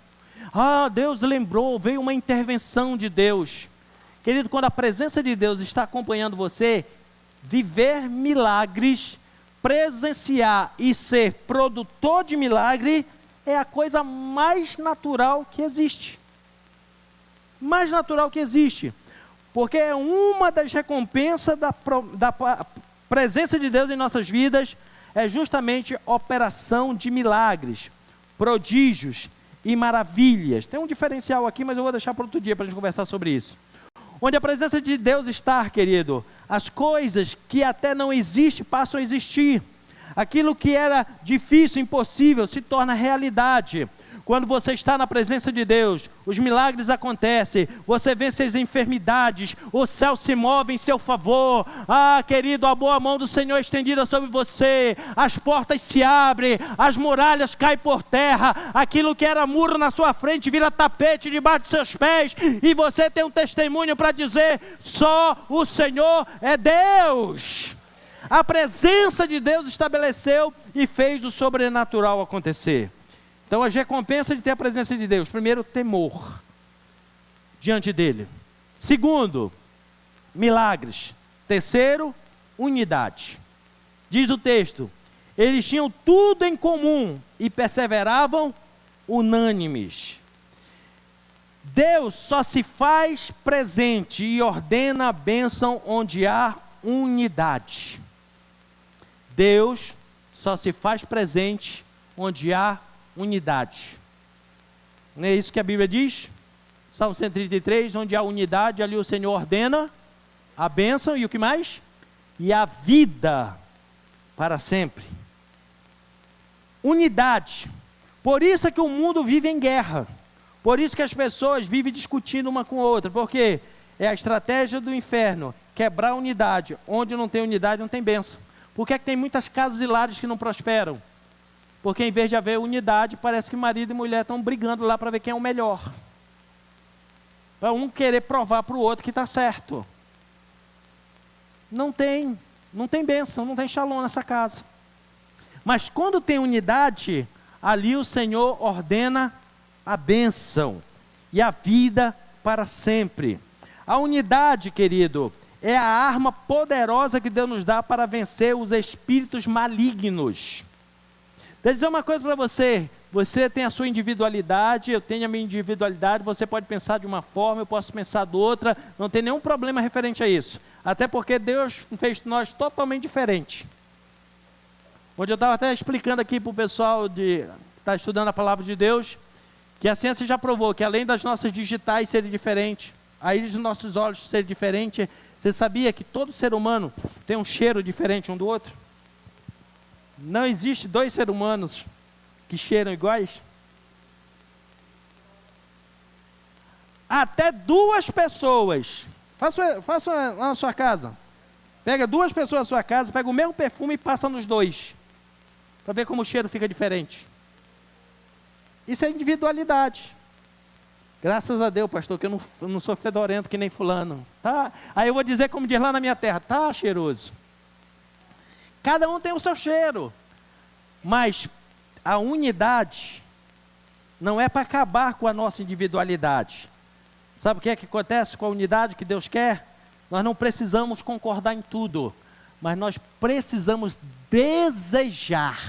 Ah, Deus lembrou, veio uma intervenção de Deus. Querido, quando a presença de Deus está acompanhando você, viver milagres, presenciar e ser produtor de milagre é a coisa mais natural que existe. Mais natural que existe. Porque é uma das recompensas da presença de Deus em nossas vidas, é justamente operação de milagres, prodígios e maravilhas. Tem um diferencial aqui, mas eu vou deixar para outro dia para a gente conversar sobre isso. Onde a presença de Deus está, querido, as coisas que até não existem passam a existir. Aquilo que era difícil, impossível, se torna realidade. Quando você está na presença de Deus, os milagres acontecem, você vence as enfermidades, o céu se move em seu favor. Ah, querido, a boa mão do Senhor é estendida sobre você, as portas se abrem, as muralhas caem por terra, aquilo que era muro na sua frente vira tapete debaixo dos seus pés, e você tem um testemunho para dizer: só o Senhor é Deus. A presença de Deus estabeleceu e fez o sobrenatural acontecer. Então, as recompensas de ter a presença de Deus: primeiro, temor diante dele. Segundo, milagres. Terceiro, unidade. Diz o texto: eles tinham tudo em comum e perseveravam unânimes. Deus só se faz presente e ordena a bênção onde há unidade. Deus só se faz presente onde há unidade. Não é isso que a Bíblia diz? Salmo 133, onde há unidade, ali o Senhor ordena a bênção e o que mais? E a vida para sempre. Unidade. Por isso é que o mundo vive em guerra. Por isso que as pessoas vivem discutindo uma com a outra. Porque é a estratégia do inferno, quebrar a unidade. Onde não tem unidade, não tem bênção. Por que é que tem muitas casas e lares que não prosperam? Porque em vez de haver unidade, parece que marido e mulher estão brigando lá para ver quem é o melhor. Para um querer provar para o outro que está certo. Não tem bênção, não tem shalom nessa casa. Mas quando tem unidade, ali o Senhor ordena a bênção e a vida para sempre. A unidade, querido, é a arma poderosa que Deus nos dá para vencer os espíritos malignos. Deixa eu dizer uma coisa para você: você tem a sua individualidade, eu tenho a minha individualidade, você pode pensar de uma forma, eu posso pensar de outra, não tem nenhum problema referente a isso. Até porque Deus fez nós totalmente diferentes. Onde eu estava até explicando aqui para o pessoal que está estudando a palavra de Deus, que a ciência já provou que além das nossas digitais serem diferentes, aí os nossos olhos serem diferentes. Você sabia que todo ser humano tem um cheiro diferente um do outro? Não existe dois seres humanos que cheiram iguais. Até duas pessoas, faça lá na sua casa, pega duas pessoas na sua casa, pega o mesmo perfume e passa nos dois, para ver como o cheiro fica diferente. Isso é individualidade. Graças a Deus, pastor, que eu não sou fedorento que nem fulano. Tá? Aí eu vou dizer como diz lá na minha terra, tá cheiroso. Cada um tem o seu cheiro. Mas a unidade não é para acabar com a nossa individualidade. Sabe o que é que acontece com a unidade que Deus quer? Nós não precisamos concordar em tudo, mas nós precisamos desejar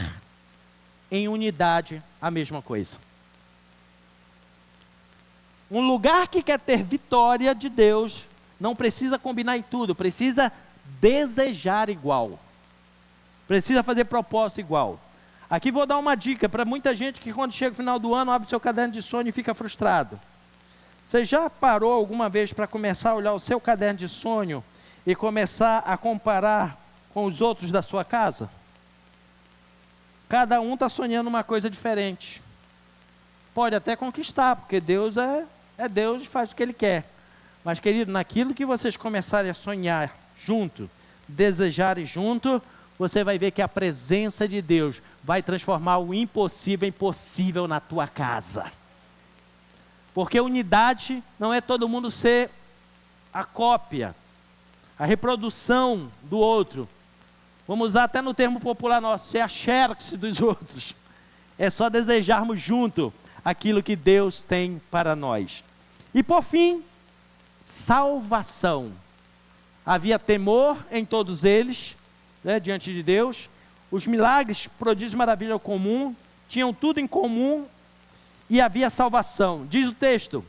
em unidade a mesma coisa. Um lugar que quer ter vitória de Deus, não precisa combinar em tudo, precisa desejar igual. Precisa fazer propósito igual. Aqui vou dar uma dica para muita gente que quando chega o final do ano, abre seu caderno de sonho e fica frustrado. Você já parou alguma vez para começar a olhar o seu caderno de sonho e começar a comparar com os outros da sua casa? Cada um está sonhando uma coisa diferente. Pode até conquistar, porque Deus é Deus e faz o que Ele quer. Mas, querido, naquilo que vocês começarem a sonhar junto, desejarem junto, você vai ver que a presença de Deus vai transformar o impossível em possível na tua casa. Porque unidade não é todo mundo ser a cópia, a reprodução do outro. Vamos usar até no termo popular nosso, ser a xerox dos outros. É só desejarmos junto aquilo que Deus tem para nós. E por fim, salvação. Havia temor em todos eles, diante de Deus. Os milagres, prodígios, maravilha comum, tinham tudo em comum e havia salvação. Diz o texto,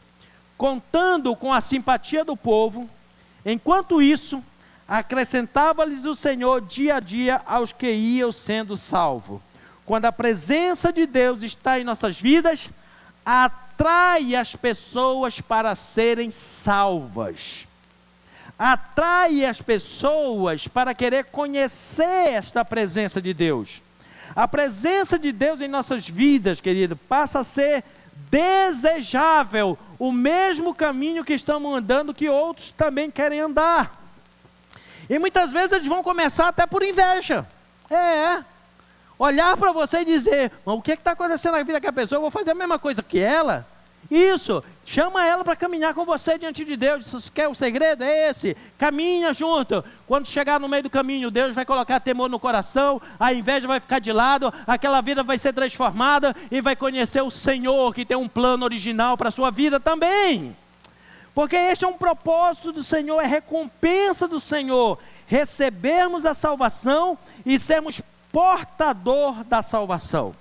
contando com a simpatia do povo, enquanto isso, acrescentava-lhes o Senhor dia a dia aos que iam sendo salvos. Quando a presença de Deus está em nossas vidas, atrai as pessoas para serem salvas. Atrai as pessoas para querer conhecer esta presença de Deus. A presença de Deus em nossas vidas, querido, passa a ser desejável, o mesmo caminho que estamos andando, que outros também querem andar. E muitas vezes eles vão começar até por inveja. Olhar para você e dizer, mas o que está acontecendo na vida daquela pessoa? Eu vou fazer a mesma coisa que ela? Isso, chama ela para caminhar com você diante de Deus. Se você quer o segredo, é esse, caminha junto. Quando chegar no meio do caminho, Deus vai colocar temor no coração, a inveja vai ficar de lado, aquela vida vai ser transformada e vai conhecer o Senhor, que tem um plano original para a sua vida também. Porque este é um propósito do Senhor, é recompensa do Senhor, recebermos a salvação e sermos portador da salvação.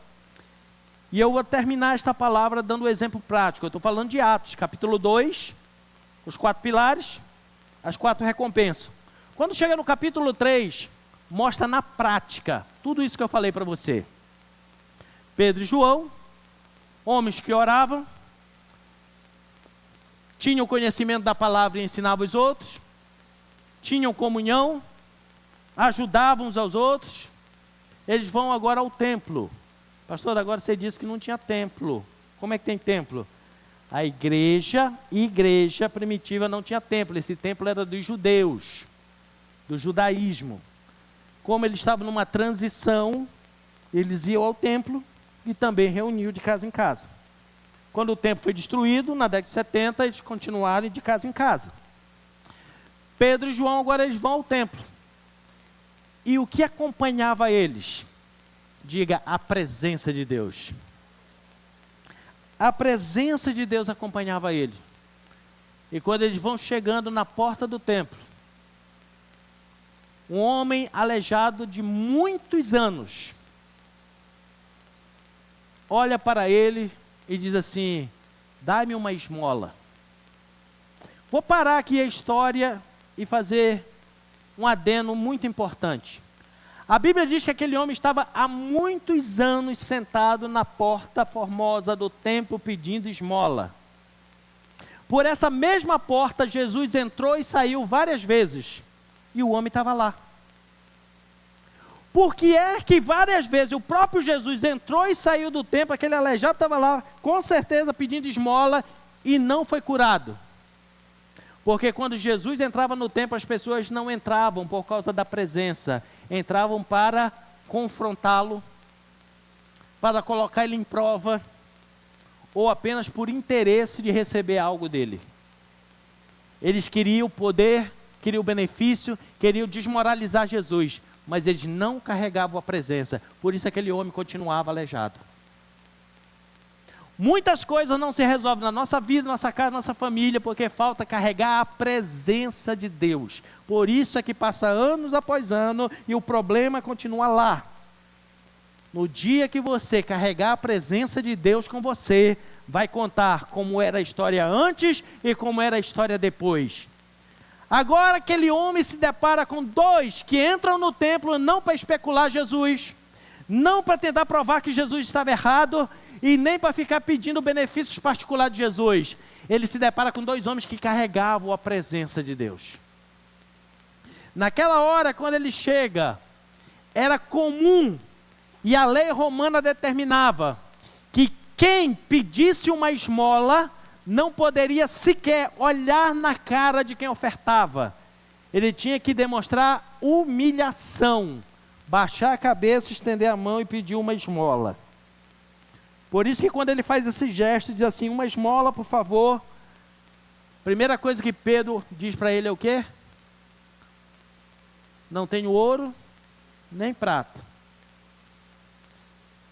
E eu vou terminar esta palavra dando um exemplo prático. Eu estou falando de Atos, capítulo 2, os 4 pilares, as 4 recompensas. Quando chega no capítulo 3, mostra na prática tudo isso que eu falei para você. Pedro e João, homens que oravam, tinham conhecimento da palavra e ensinavam os outros, tinham comunhão, ajudavam uns aos outros. Eles vão agora ao templo. Pastor, agora você disse que não tinha templo. Como é que tem templo? A igreja primitiva não tinha templo. Esse templo era dos judeus, do judaísmo. Como eles estavam numa transição, eles iam ao templo e também reuniam de casa em casa. Quando o templo foi destruído, na década de 70, eles continuaram de casa em casa. Pedro e João agora eles vão ao templo. E o que acompanhava eles? Diga, a presença de Deus. A presença de Deus acompanhava ele. E quando eles vão chegando na porta do templo, um homem aleijado de muitos anos, olha para ele e diz assim, dá-me uma esmola. Vou parar aqui a história e fazer um adendo muito importante. A Bíblia diz que aquele homem estava há muitos anos sentado na porta formosa do templo pedindo esmola. Por essa mesma porta, Jesus entrou e saiu várias vezes. E o homem estava lá. Por que é que várias vezes o próprio Jesus entrou e saiu do templo, aquele aleijado estava lá, com certeza pedindo esmola, e não foi curado? Porque quando Jesus entrava no templo, as pessoas não entravam por causa da presença, entravam para confrontá-lo, para colocar ele em prova, ou apenas por interesse de receber algo dele. Eles queriam o poder, queriam o benefício, queriam desmoralizar Jesus, mas eles não carregavam a presença, por isso aquele homem continuava aleijado. Muitas coisas não se resolvem na nossa vida, nossa casa, nossa família, porque falta carregar a presença de Deus. Por isso é que passa anos após ano e o problema continua lá. No dia que você carregar a presença de Deus com você, vai contar como era a história antes e como era a história depois. Agora aquele homem se depara com dois que entram no templo não para especular Jesus, não para tentar provar que Jesus estava errado, e nem para ficar pedindo benefícios particulares de Jesus. Ele se depara com dois homens que carregavam a presença de Deus. Naquela hora, quando ele chega, era comum, e a lei romana determinava, que quem pedisse uma esmola, não poderia sequer olhar na cara de quem ofertava. Ele tinha que demonstrar humilhação, baixar a cabeça, estender a mão e pedir uma esmola. Por isso que quando ele faz esse gesto, diz assim, uma esmola, por favor. Primeira coisa que Pedro diz para ele é o quê? Não tenho ouro, nem prata.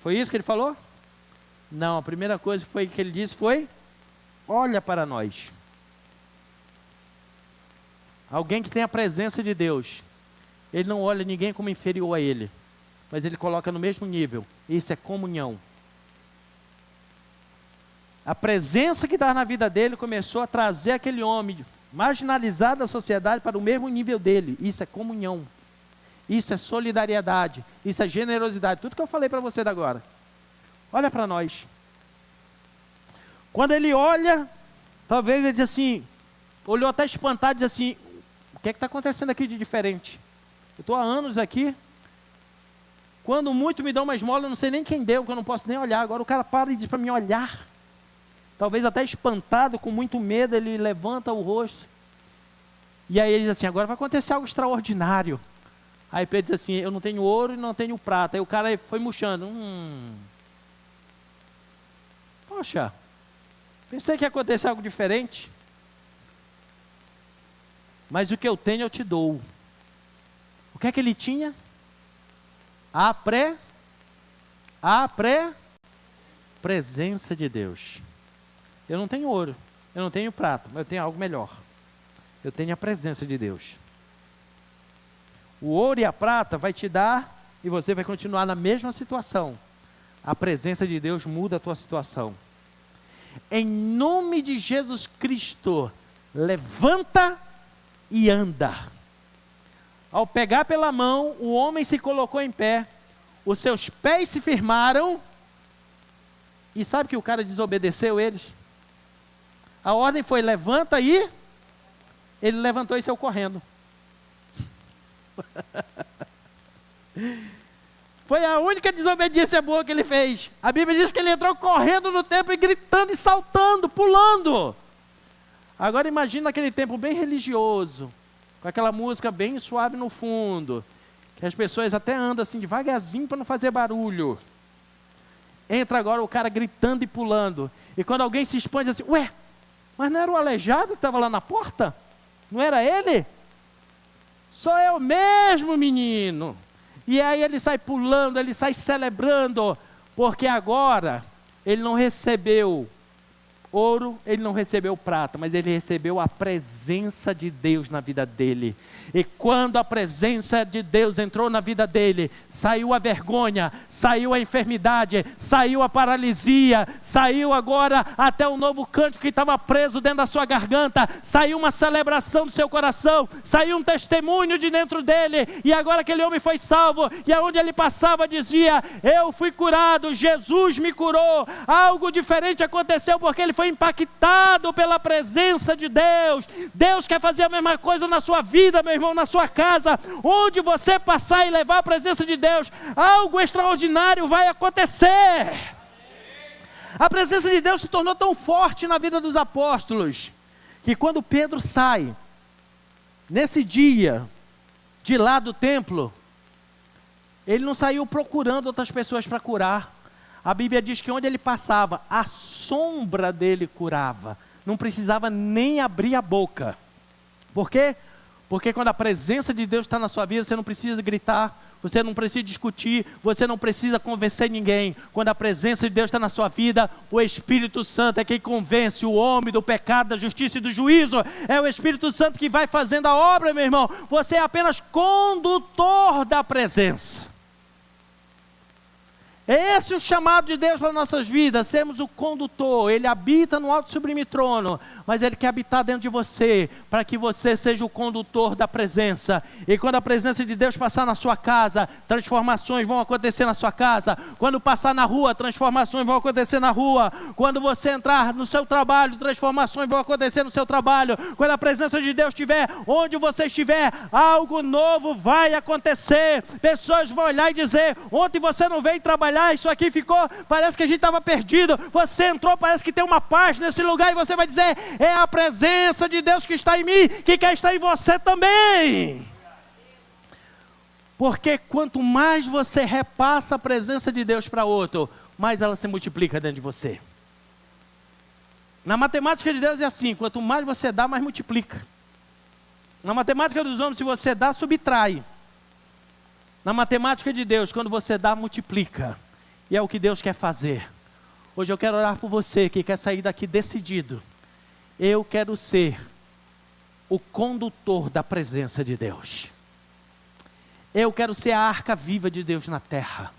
Foi isso que ele falou? Não, a primeira coisa que ele disse foi, olha para nós. Alguém que tem a presença de Deus, ele não olha ninguém como inferior a ele, mas ele coloca no mesmo nível. Isso é comunhão. A presença que estava na vida dele começou a trazer aquele homem marginalizado da sociedade para o mesmo nível dele. Isso é comunhão. Isso é solidariedade. Isso é generosidade. Tudo que eu falei para você agora. Olha para nós. Quando ele olha, talvez ele diz assim, olhou até espantado e diz assim, o que é que está acontecendo aqui de diferente? Eu estou há anos aqui. Quando muito me dão uma esmola, eu não sei nem quem deu, que eu não posso nem olhar. Agora o cara para e diz para mim olhar. Talvez até espantado, com muito medo, ele levanta o rosto. E aí ele diz assim, agora vai acontecer algo extraordinário. Aí Pedro diz assim, eu não tenho ouro e não tenho prata. Aí o cara foi murchando. Poxa, pensei que ia acontecer algo diferente. Mas o que eu tenho eu te dou. O que é que ele tinha? A presença de Deus. Eu não tenho ouro, eu não tenho prata, mas eu tenho algo melhor. Eu tenho a presença de Deus. O ouro e a prata vai te dar e você vai continuar na mesma situação. A presença de Deus muda a tua situação. Em nome de Jesus Cristo, levanta e anda. Ao pegar pela mão, o homem se colocou em pé, os seus pés se firmaram, e sabe que o cara desobedeceu eles? A ordem foi, levanta e... Ele levantou e saiu correndo. Foi a única desobediência boa que ele fez. A Bíblia diz que ele entrou correndo no templo e gritando e saltando, pulando. Agora imagina aquele templo bem religioso, com aquela música bem suave no fundo, que as pessoas até andam assim devagarzinho para não fazer barulho. Entra agora o cara gritando e pulando. E quando alguém se expande assim, ué, mas não era o aleijado que estava lá na porta? Não era ele? Sou eu mesmo, menino. E aí ele sai pulando, ele sai celebrando, porque agora ele não recebeu ouro, ele não recebeu prata, mas ele recebeu a presença de Deus na vida dele. E quando a presença de Deus entrou na vida dele, saiu a vergonha, saiu a enfermidade, saiu a paralisia, saiu agora até um novo cântico que estava preso dentro da sua garganta, saiu uma celebração do seu coração, saiu um testemunho de dentro dele, e agora aquele homem foi salvo, e aonde ele passava dizia, eu fui curado, Jesus me curou, algo diferente aconteceu porque ele foi foi impactado pela presença de Deus. Deus quer fazer a mesma coisa na sua vida, meu irmão, na sua casa. Onde você passar e levar a presença de Deus, algo extraordinário vai acontecer. A presença de Deus se tornou tão forte na vida dos apóstolos, que quando Pedro sai, nesse dia, de lá do templo, ele não saiu procurando outras pessoas para curar. A Bíblia diz que onde ele passava, a sombra dele curava. Não precisava nem abrir a boca. Por quê? Porque quando a presença de Deus está na sua vida, você não precisa gritar, você não precisa discutir, você não precisa convencer ninguém. Quando a presença de Deus está na sua vida, o Espírito Santo é quem convence o homem do pecado, da justiça e do juízo. É o Espírito Santo que vai fazendo a obra, meu irmão. Você é apenas condutor da presença. É esse o chamado de Deus para nossas vidas, sermos o condutor. Ele habita no alto e sublime trono, mas Ele quer habitar dentro de você, para que você seja o condutor da presença. E quando a presença de Deus passar na sua casa, transformações vão acontecer na sua casa. Quando passar na rua, transformações vão acontecer na rua. Quando você entrar no seu trabalho, transformações vão acontecer no seu trabalho. Quando a presença de Deus estiver onde você estiver, algo novo vai acontecer. Pessoas vão olhar e dizer: ontem você não veio trabalhar, isso aqui ficou, parece que a gente estava perdido. Você entrou, parece que tem uma paz nesse lugar, e você vai dizer: é a presença de Deus que está em mim, que quer estar em você também. Porque quanto mais você repassa a presença de Deus para outro, mais ela se multiplica dentro de você. Na matemática de Deus é assim: quanto mais você dá, mais multiplica. Na matemática dos homens, se você dá, subtrai. Na matemática de Deus, quando você dá, multiplica. E é o que Deus quer fazer. Hoje eu quero orar por você que quer sair daqui decidido. Eu quero ser o condutor da presença de Deus. Eu quero ser a arca viva de Deus na terra.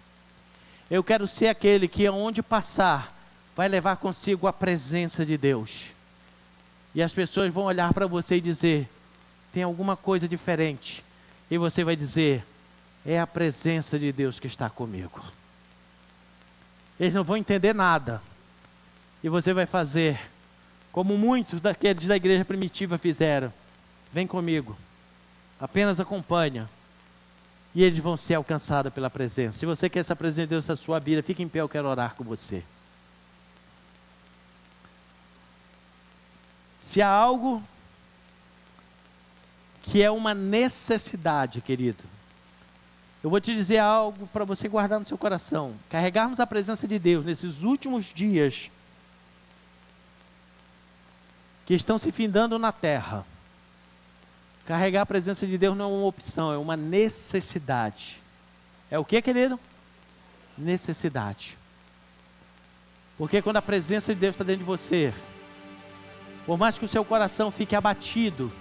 Eu quero ser aquele que onde passar, vai levar consigo a presença de Deus. E as pessoas vão olhar para você e dizer: tem alguma coisa diferente. E você vai dizer: é a presença de Deus que está comigo. Eles não vão entender nada. E você vai fazer como muitos daqueles da igreja primitiva fizeram: vem comigo, apenas acompanha. E eles vão ser alcançados pela presença. Se você quer essa presença de Deus na sua vida, fique em pé, eu quero orar com você. Se há algo que é uma necessidade, querido, eu vou te dizer algo para você guardar no seu coração. Carregarmos a presença de Deus nesses últimos dias que estão se findando na terra. Carregar a presença de Deus não é uma opção, é uma necessidade. É o que, querido? Necessidade. Porque quando a presença de Deus está dentro de você, por mais que o seu coração fique abatido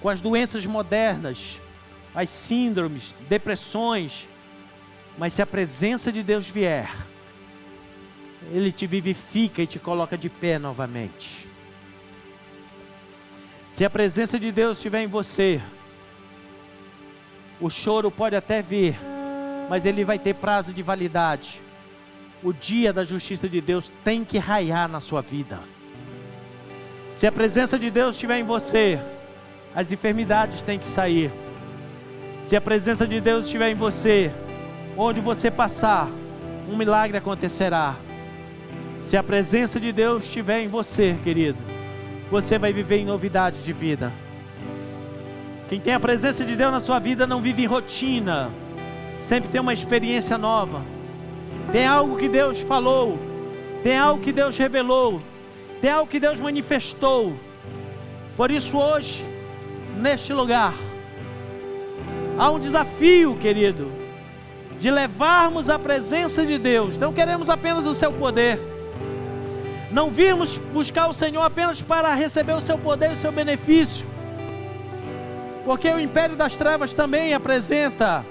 com as doenças modernas, as síndromes, depressões, mas se a presença de Deus vier, Ele te vivifica e te coloca de pé novamente. Se a presença de Deus estiver em você, o choro pode até vir, mas ele vai ter prazo de validade. O dia da justiça de Deus tem que raiar na sua vida. Se a presença de Deus estiver em você, as enfermidades têm que sair. Se a presença de Deus estiver em você, onde você passar, um milagre acontecerá. Se a presença de Deus estiver em você, querido, você vai viver em novidade de vida. Quem tem a presença de Deus na sua vida não vive em rotina, sempre tem uma experiência nova. Tem algo que Deus falou, tem algo que Deus revelou, tem algo que Deus manifestou. Por isso hoje, neste lugar, há um desafio, querido, de levarmos a presença de Deus. Não queremos apenas o seu poder. Não vimos buscar o Senhor apenas para receber o seu poder e o seu benefício. Porque o império das trevas também apresenta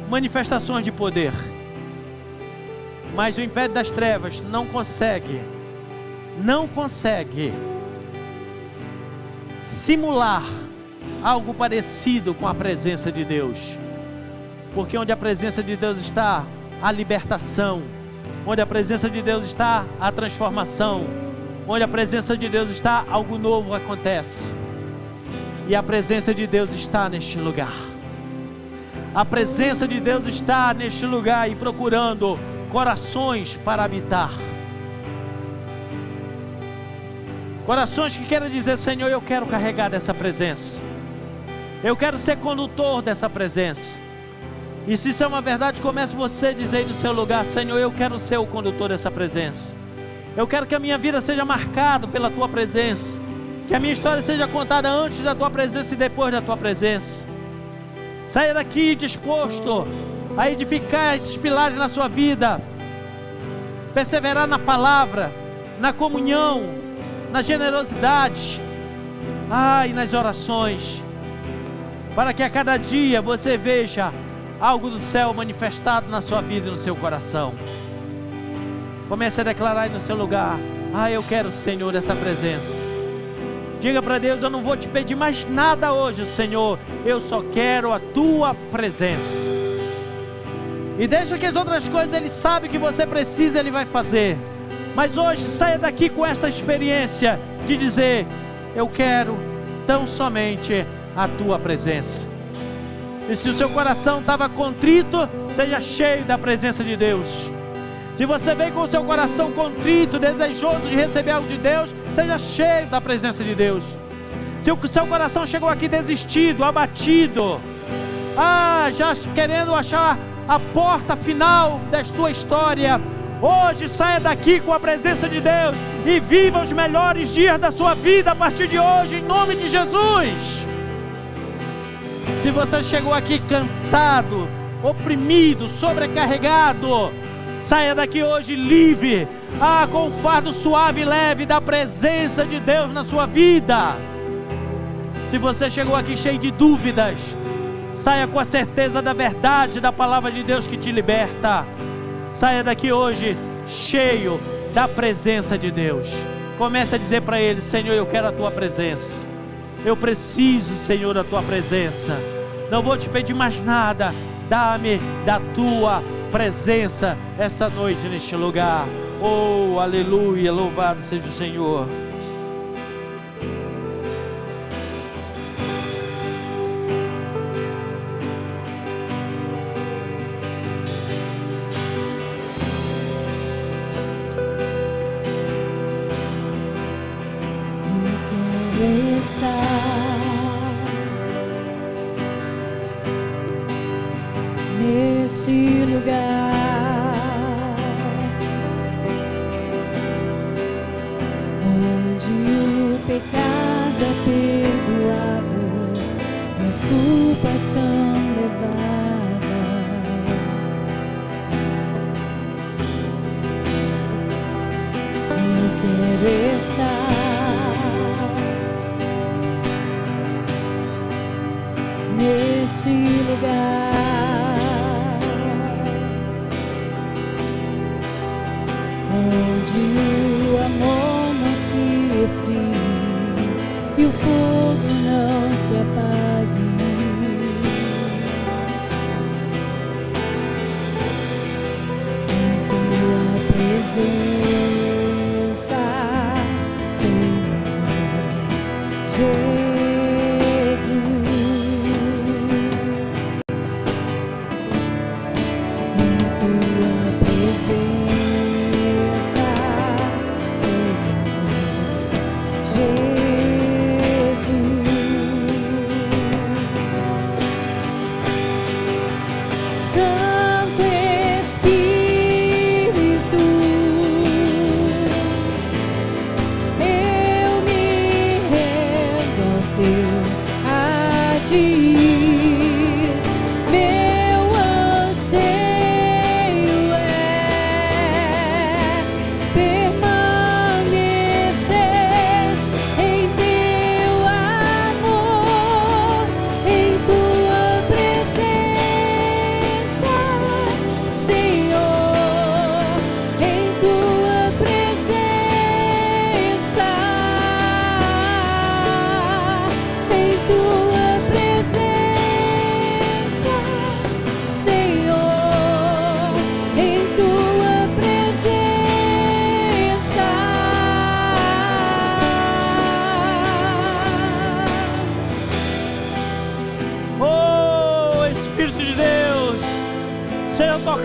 manifestações de poder. Mas o império das trevas não consegue simular algo parecido com a presença de Deus. Porque onde a presença de Deus está, a libertação. Onde a presença de Deus está, a transformação. Onde a presença de Deus está, algo novo acontece. E a presença de Deus está neste lugar. A presença de Deus está neste lugar e procurando corações para habitar. Corações que queiram dizer: Senhor, eu quero carregar dessa presença. Eu quero ser condutor dessa presença. E se isso é uma verdade, comece você a dizer aí no seu lugar: Senhor, eu quero ser o condutor dessa presença. Eu quero que a minha vida seja marcada pela Tua presença. Que a minha história seja contada antes da Tua presença e depois da Tua presença. Saia daqui disposto a edificar esses pilares na sua vida. Perseverar na palavra, na comunhão, na generosidade, e nas orações. Para que a cada dia você veja algo do céu manifestado na sua vida e no seu coração. Comece a declarar aí no seu lugar: eu quero, Senhor, essa presença. Diga para Deus: eu não vou te pedir mais nada hoje, Senhor, eu só quero a Tua presença. E deixa que as outras coisas Ele sabe que você precisa, Ele vai fazer. Mas hoje saia daqui com essa experiência de dizer: eu quero tão somente a Tua presença. E se o seu coração estava contrito, seja cheio da presença de Deus. Se você vem com o seu coração contrito, desejoso de receber algo de Deus, seja cheio da presença de Deus. Se o seu coração chegou aqui desistido, abatido, já querendo achar a porta final da sua história, hoje saia daqui com a presença de Deus e viva os melhores dias da sua vida a partir de hoje, em nome de Jesus. Se você chegou aqui cansado, oprimido, sobrecarregado, saia daqui hoje livre, com um fardo suave e leve da presença de Deus na sua vida. Se você chegou aqui cheio de dúvidas, saia com a certeza da verdade da palavra de Deus que te liberta. Saia daqui hoje cheio da presença de Deus. Comece a dizer para Ele: Senhor, eu quero a Tua presença. Eu preciso, Senhor, da Tua presença. Não vou te pedir mais nada. Dá-me da Tua presença esta noite neste lugar. Oh, aleluia, louvado seja o Senhor. Nesse lugar onde o pecado é perdoado, as culpas são levadas. Eu quero estar nesse lugar onde o amor não se esfrie e o fogo não se apague. Em Tua presença, Senhor Jesus. Em Tua presença, Santo Espírito, eu me rendo a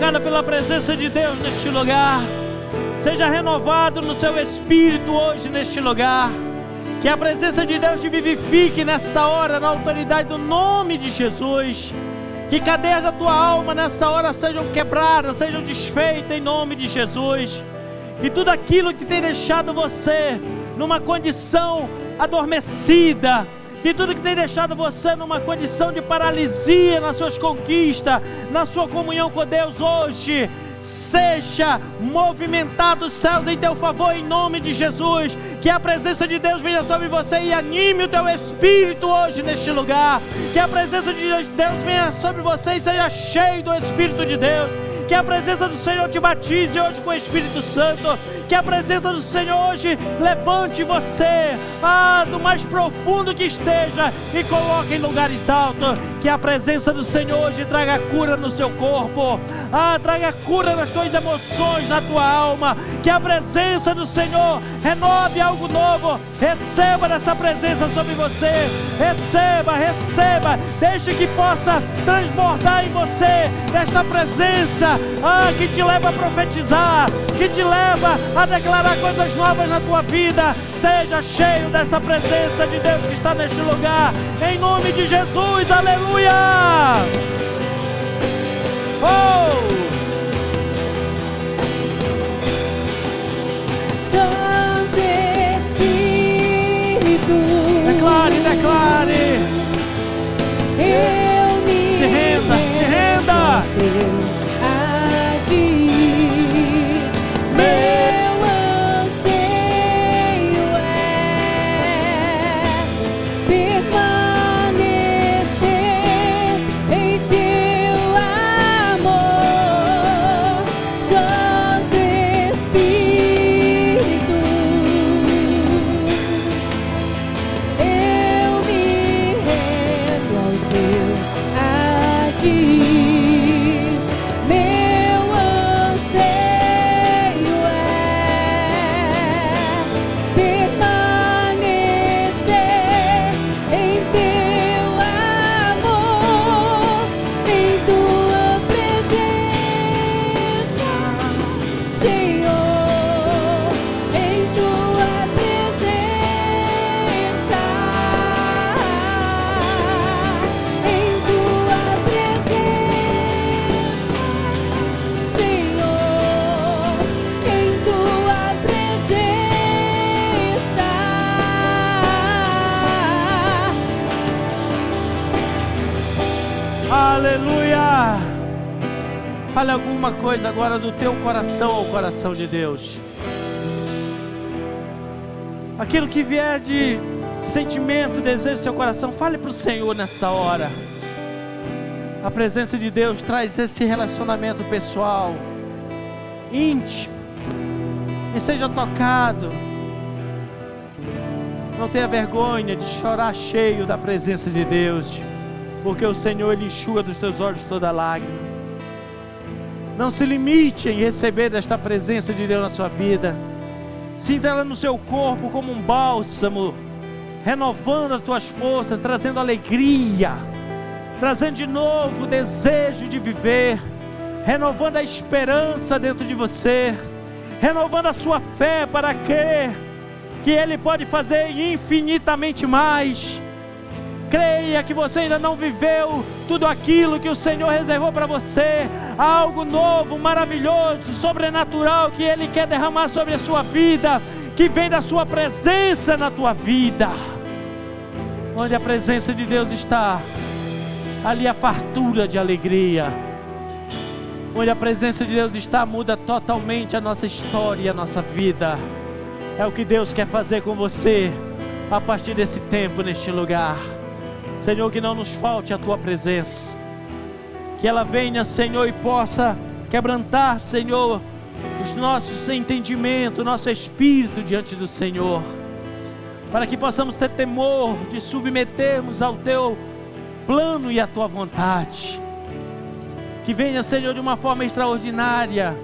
tocada pela presença de Deus neste lugar. Seja renovado no seu espírito hoje neste lugar. Que a presença de Deus te vivifique nesta hora, na autoridade do nome de Jesus. Que cadeias da tua alma nesta hora sejam quebradas, sejam desfeitas em nome de Jesus. Que tudo aquilo que tem deixado você numa condição adormecida, que tudo que tem deixado você numa condição de paralisia nas suas conquistas, na sua comunhão com Deus hoje, seja movimentado os céus em teu favor em nome de Jesus. Que a presença de Deus venha sobre você e anime o teu espírito hoje neste lugar. Que a presença de Deus venha sobre você e seja cheio do Espírito de Deus. Que a presença do Senhor te batize hoje com o Espírito Santo. Que a presença do Senhor hoje levante você, do mais profundo que esteja, e coloque em lugares altos. Que a presença do Senhor hoje traga cura no seu corpo, traga cura nas tuas emoções, na tua alma. Que a presença do Senhor renove algo novo. Receba dessa presença sobre você. Receba, receba. Deixe que possa transbordar em você desta presença, que te leva a profetizar, que te leva a declarar coisas novas na tua vida. Seja cheio dessa presença de Deus que está neste lugar, em nome de Jesus, aleluia! Santo Espírito, declare, declare. eu me Se renda, se renda. Agir, meu anseio é permanecer em teu amor, Santo Espírito. Eu me rendo ao teu agir, meu anseio é permanecer em teu amor, em tua presença, Senhor, em tua presença, em tua presença, Senhor, em tua presença. Aleluia! Fale alguma coisa agora do teu coração ao coração de Deus. Aquilo que vier de sentimento, desejo do seu coração, fale para o Senhor nesta hora. A presença de Deus traz esse relacionamento pessoal, íntimo, e seja tocado. Não tenha vergonha de chorar cheio da presença de Deus, porque o Senhor, Ele enxuga dos teus olhos toda lágrima. Não se limite em receber desta presença de Deus na sua vida. Sinta ela no seu corpo como um bálsamo, renovando as tuas forças, trazendo alegria, trazendo de novo o desejo de viver, renovando a esperança dentro de você, renovando a sua fé para crer que Ele pode fazer infinitamente mais. Creia que você ainda não viveu tudo aquilo que o Senhor reservou para você. Há algo novo, maravilhoso, sobrenatural que Ele quer derramar sobre a sua vida, que vem da sua presença na tua vida. Onde a presença de Deus está, ali a fartura de alegria. Onde a presença de Deus está, muda totalmente a nossa história e a nossa vida. É o que Deus quer fazer com você a partir desse tempo, neste lugar. Senhor, que não nos falte a tua presença, que ela venha, Senhor, e possa quebrantar, Senhor, os nossos entendimentos, nosso espírito diante do Senhor, para que possamos ter temor de submetermos ao teu plano e à tua vontade. Que venha, Senhor, de uma forma extraordinária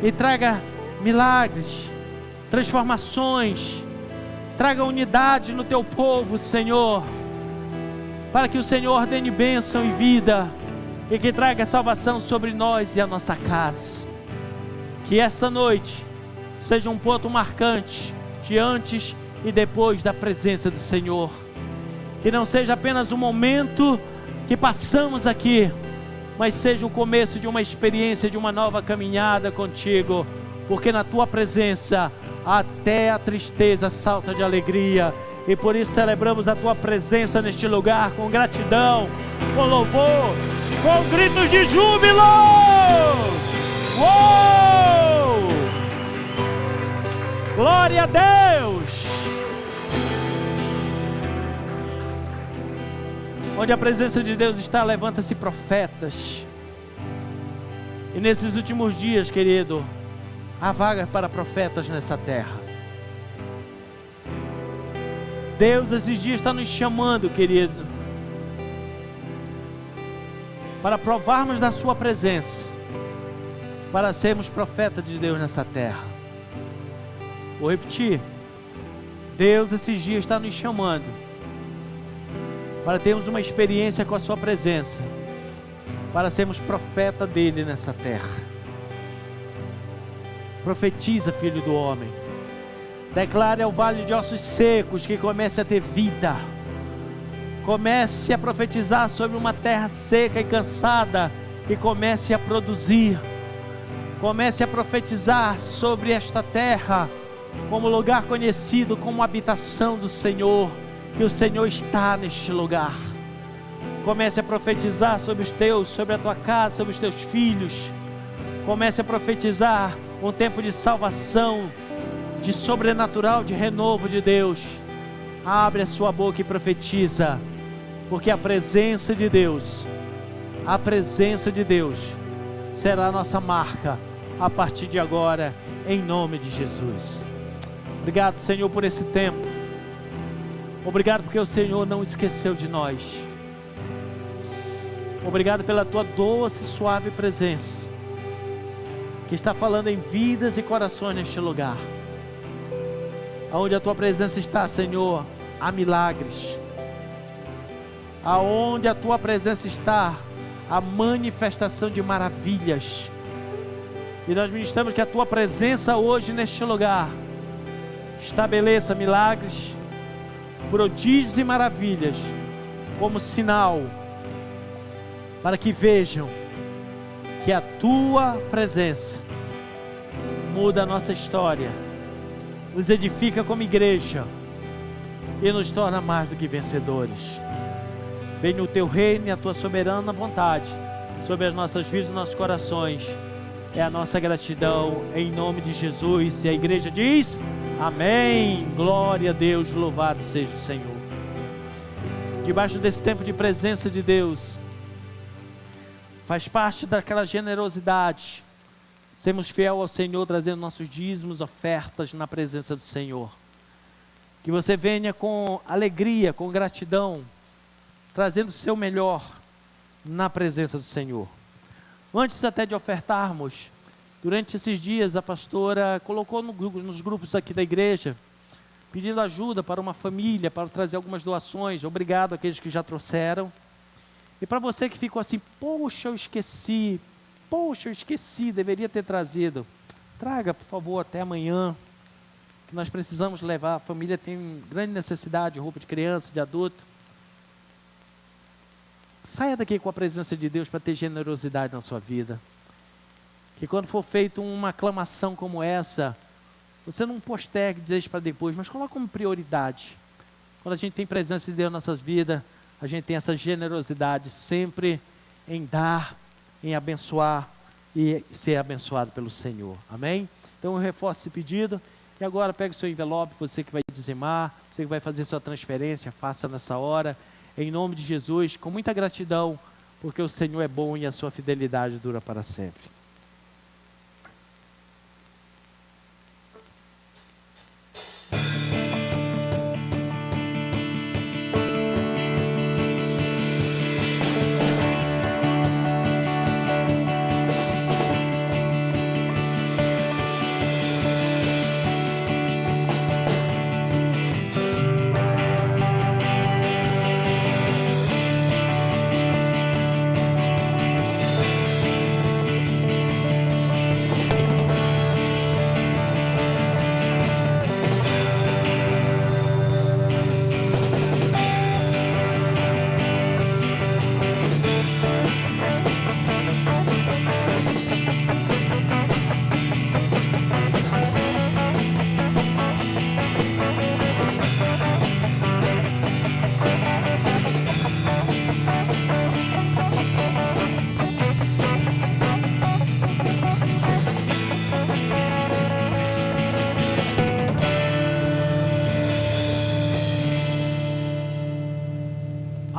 e traga milagres, transformações, traga unidade no teu povo, Senhor, para que o Senhor ordene bênção e vida e que traga salvação sobre nós e a nossa casa. Que esta noite seja um ponto marcante de antes e depois da presença do Senhor. Que não seja apenas um momento que passamos aqui, mas seja o começo de uma experiência, de uma nova caminhada contigo, porque na tua presença até a tristeza salta de alegria, e por isso celebramos a tua presença neste lugar com gratidão, com louvor, com gritos de júbilo. Uou! Glória a Deus! Onde a presença de Deus está, levanta-se profetas. E nesses últimos dias, querido, há vaga para profetas nessa terra. Deus esses dias está nos chamando, querido, para provarmos da sua presença, para sermos profetas de Deus nessa terra. Vou repetir. Deus esses dias está nos chamando para termos uma experiência com a sua presença, para sermos profeta dele nessa terra. Profetiza, filho do homem. Declare ao vale de ossos secos que comece a ter vida. Comece a profetizar sobre uma terra seca e cansada, que comece a produzir. Comece a profetizar sobre esta terra como lugar conhecido como habitação do Senhor, que o Senhor está neste lugar. Comece a profetizar sobre os teus, sobre a tua casa, sobre os teus filhos. Comece a profetizar um tempo de salvação, de sobrenatural, de renovo de Deus. Abre a sua boca e profetiza, porque a presença de Deus será a nossa marca a partir de agora, em nome de Jesus. Obrigado, Senhor, por esse tempo. Obrigado porque o Senhor não esqueceu de nós. Obrigado pela tua doce e suave presença, que está falando em vidas e corações neste lugar. Aonde a tua presença está, Senhor, há milagres. Aonde a tua presença está, há manifestação de maravilhas. E nós ministramos que a tua presença hoje neste lugar estabeleça milagres, prodígios e maravilhas, como sinal, para que vejam que a tua presença muda a nossa história, nos edifica como igreja e nos torna mais do que vencedores. Venha o teu reino e a tua soberana vontade sobre as nossas vidas e nossos corações. É a nossa gratidão em nome de Jesus. E a igreja diz: amém. Glória a Deus, louvado seja o Senhor. Debaixo desse tempo de presença de Deus, faz parte daquela generosidade, sermos fiel ao Senhor, trazendo nossos dízimos, ofertas na presença do Senhor. Que você venha com alegria, com gratidão, trazendo o seu melhor na presença do Senhor. Antes até de ofertarmos, durante esses dias a pastora colocou nos grupos aqui da igreja, pedindo ajuda para uma família, para trazer algumas doações. Obrigado àqueles que já trouxeram. E para você que ficou assim: poxa, eu esqueci, deveria ter trazido. Traga, por favor, até amanhã, que nós precisamos levar. A família tem grande necessidade de roupa de criança, de adulto. Saia daqui com a presença de Deus para ter generosidade na sua vida. Que quando for feita uma aclamação como essa, você não postergue, deixe para depois, mas coloque como prioridade. Quando a gente tem presença de Deus nas nossas vidas, a gente tem essa generosidade sempre em dar, em abençoar e ser abençoado pelo Senhor. Amém? Então eu reforço esse pedido. E agora pegue o seu envelope, você que vai dizimar, você que vai fazer sua transferência, faça nessa hora. Em nome de Jesus, com muita gratidão, porque o Senhor é bom e a sua fidelidade dura para sempre.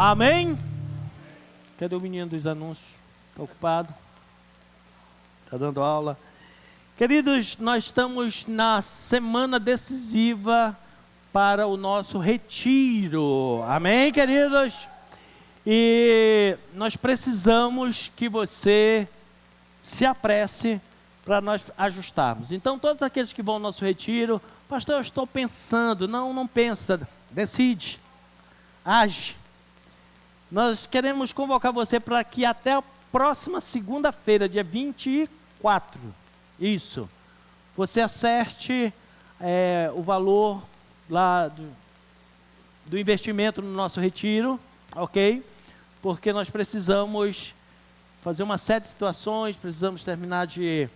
Amém? Cadê o menino dos anúncios? Está ocupado? Está dando aula? Queridos, nós estamos na semana decisiva para o nosso retiro. Amém, queridos? E nós precisamos que você se apresse para nós ajustarmos. Então, todos aqueles que vão ao nosso retiro, pastor, eu estou pensando. Não pensa, decide, age. Nós queremos convocar você para que até a próxima segunda-feira, dia 24, isso, você acerte o valor lá do investimento no nosso retiro, ok? Porque nós precisamos fazer uma série de situações, precisamos terminar de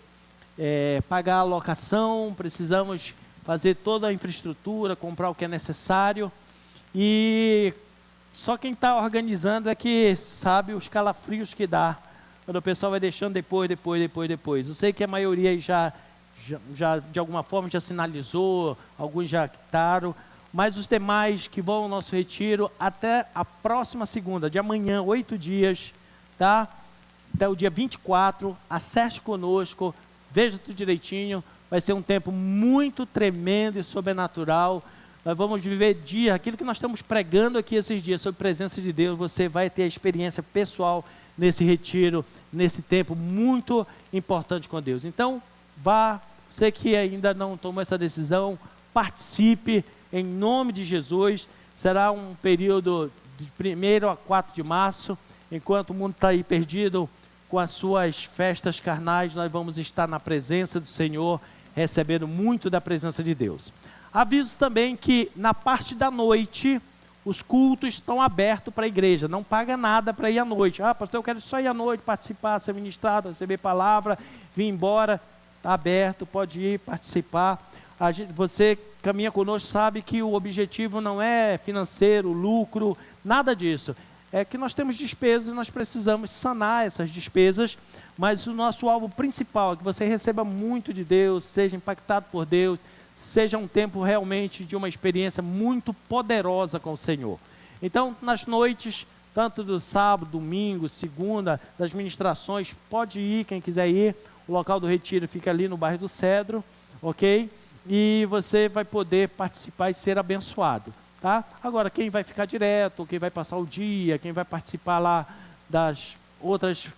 pagar a locação, precisamos fazer toda a infraestrutura, comprar o que é necessário, e só quem está organizando é que sabe os calafrios que dá, quando o pessoal vai deixando depois. Eu sei que a maioria já de alguma forma já sinalizou, alguns já quitaram, mas os demais que vão ao nosso retiro até a próxima segunda, de amanhã, 8 dias, tá? Até o dia 24, acerte conosco, veja tudo direitinho, vai ser um tempo muito tremendo e sobrenatural. Nós vamos viver aquilo que nós estamos pregando aqui esses dias, sobre a presença de Deus. Você vai ter a experiência pessoal nesse retiro, nesse tempo muito importante com Deus. Então, vá, você que ainda não tomou essa decisão, participe em nome de Jesus. Será um período de 1º a 4 de março, enquanto o mundo está aí perdido com as suas festas carnais, nós vamos estar na presença do Senhor, recebendo muito da presença de Deus. Aviso também que na parte da noite, os cultos estão abertos para a igreja, não paga nada para ir à noite. Ah, pastor, eu quero só ir à noite, participar, ser ministrado, receber palavra, vir embora. Está aberto, pode ir, participar. Você caminha conosco, sabe que o objetivo não é financeiro, lucro, nada disso. É que nós temos despesas, nós precisamos sanar essas despesas, mas o nosso alvo principal é que você receba muito de Deus, seja impactado por Deus, seja um tempo realmente de uma experiência muito poderosa com o Senhor. Então, nas noites, tanto do sábado, domingo, segunda, das ministrações, pode ir, quem quiser ir. O local do retiro fica ali no bairro do Cedro, ok? E você vai poder participar e ser abençoado, tá? Agora, quem vai ficar direto, quem vai passar o dia, quem vai participar lá das outras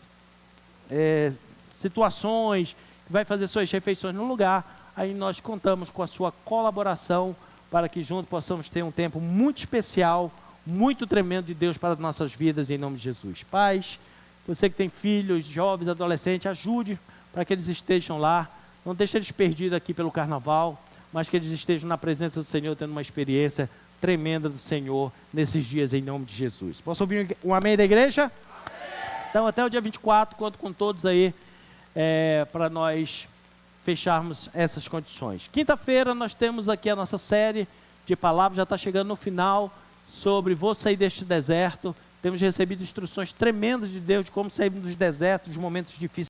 situações, que vai fazer suas refeições no lugar, aí nós contamos com a sua colaboração para que juntos possamos ter um tempo muito especial, muito tremendo de Deus para as nossas vidas, em nome de Jesus. Pais, você que tem filhos, jovens, adolescentes, ajude para que eles estejam lá, não deixe eles perdidos aqui pelo carnaval, mas que eles estejam na presença do Senhor, tendo uma experiência tremenda do Senhor nesses dias, em nome de Jesus. Posso ouvir um amém da igreja? Amém. Então, até o dia 24, conto com todos aí, para nós fecharmos essas condições. Quinta-feira nós temos aqui a nossa série de palavras, já está chegando no final, sobre vou sair deste deserto. Temos recebido instruções tremendas de Deus de como sair dos desertos, dos momentos difíceis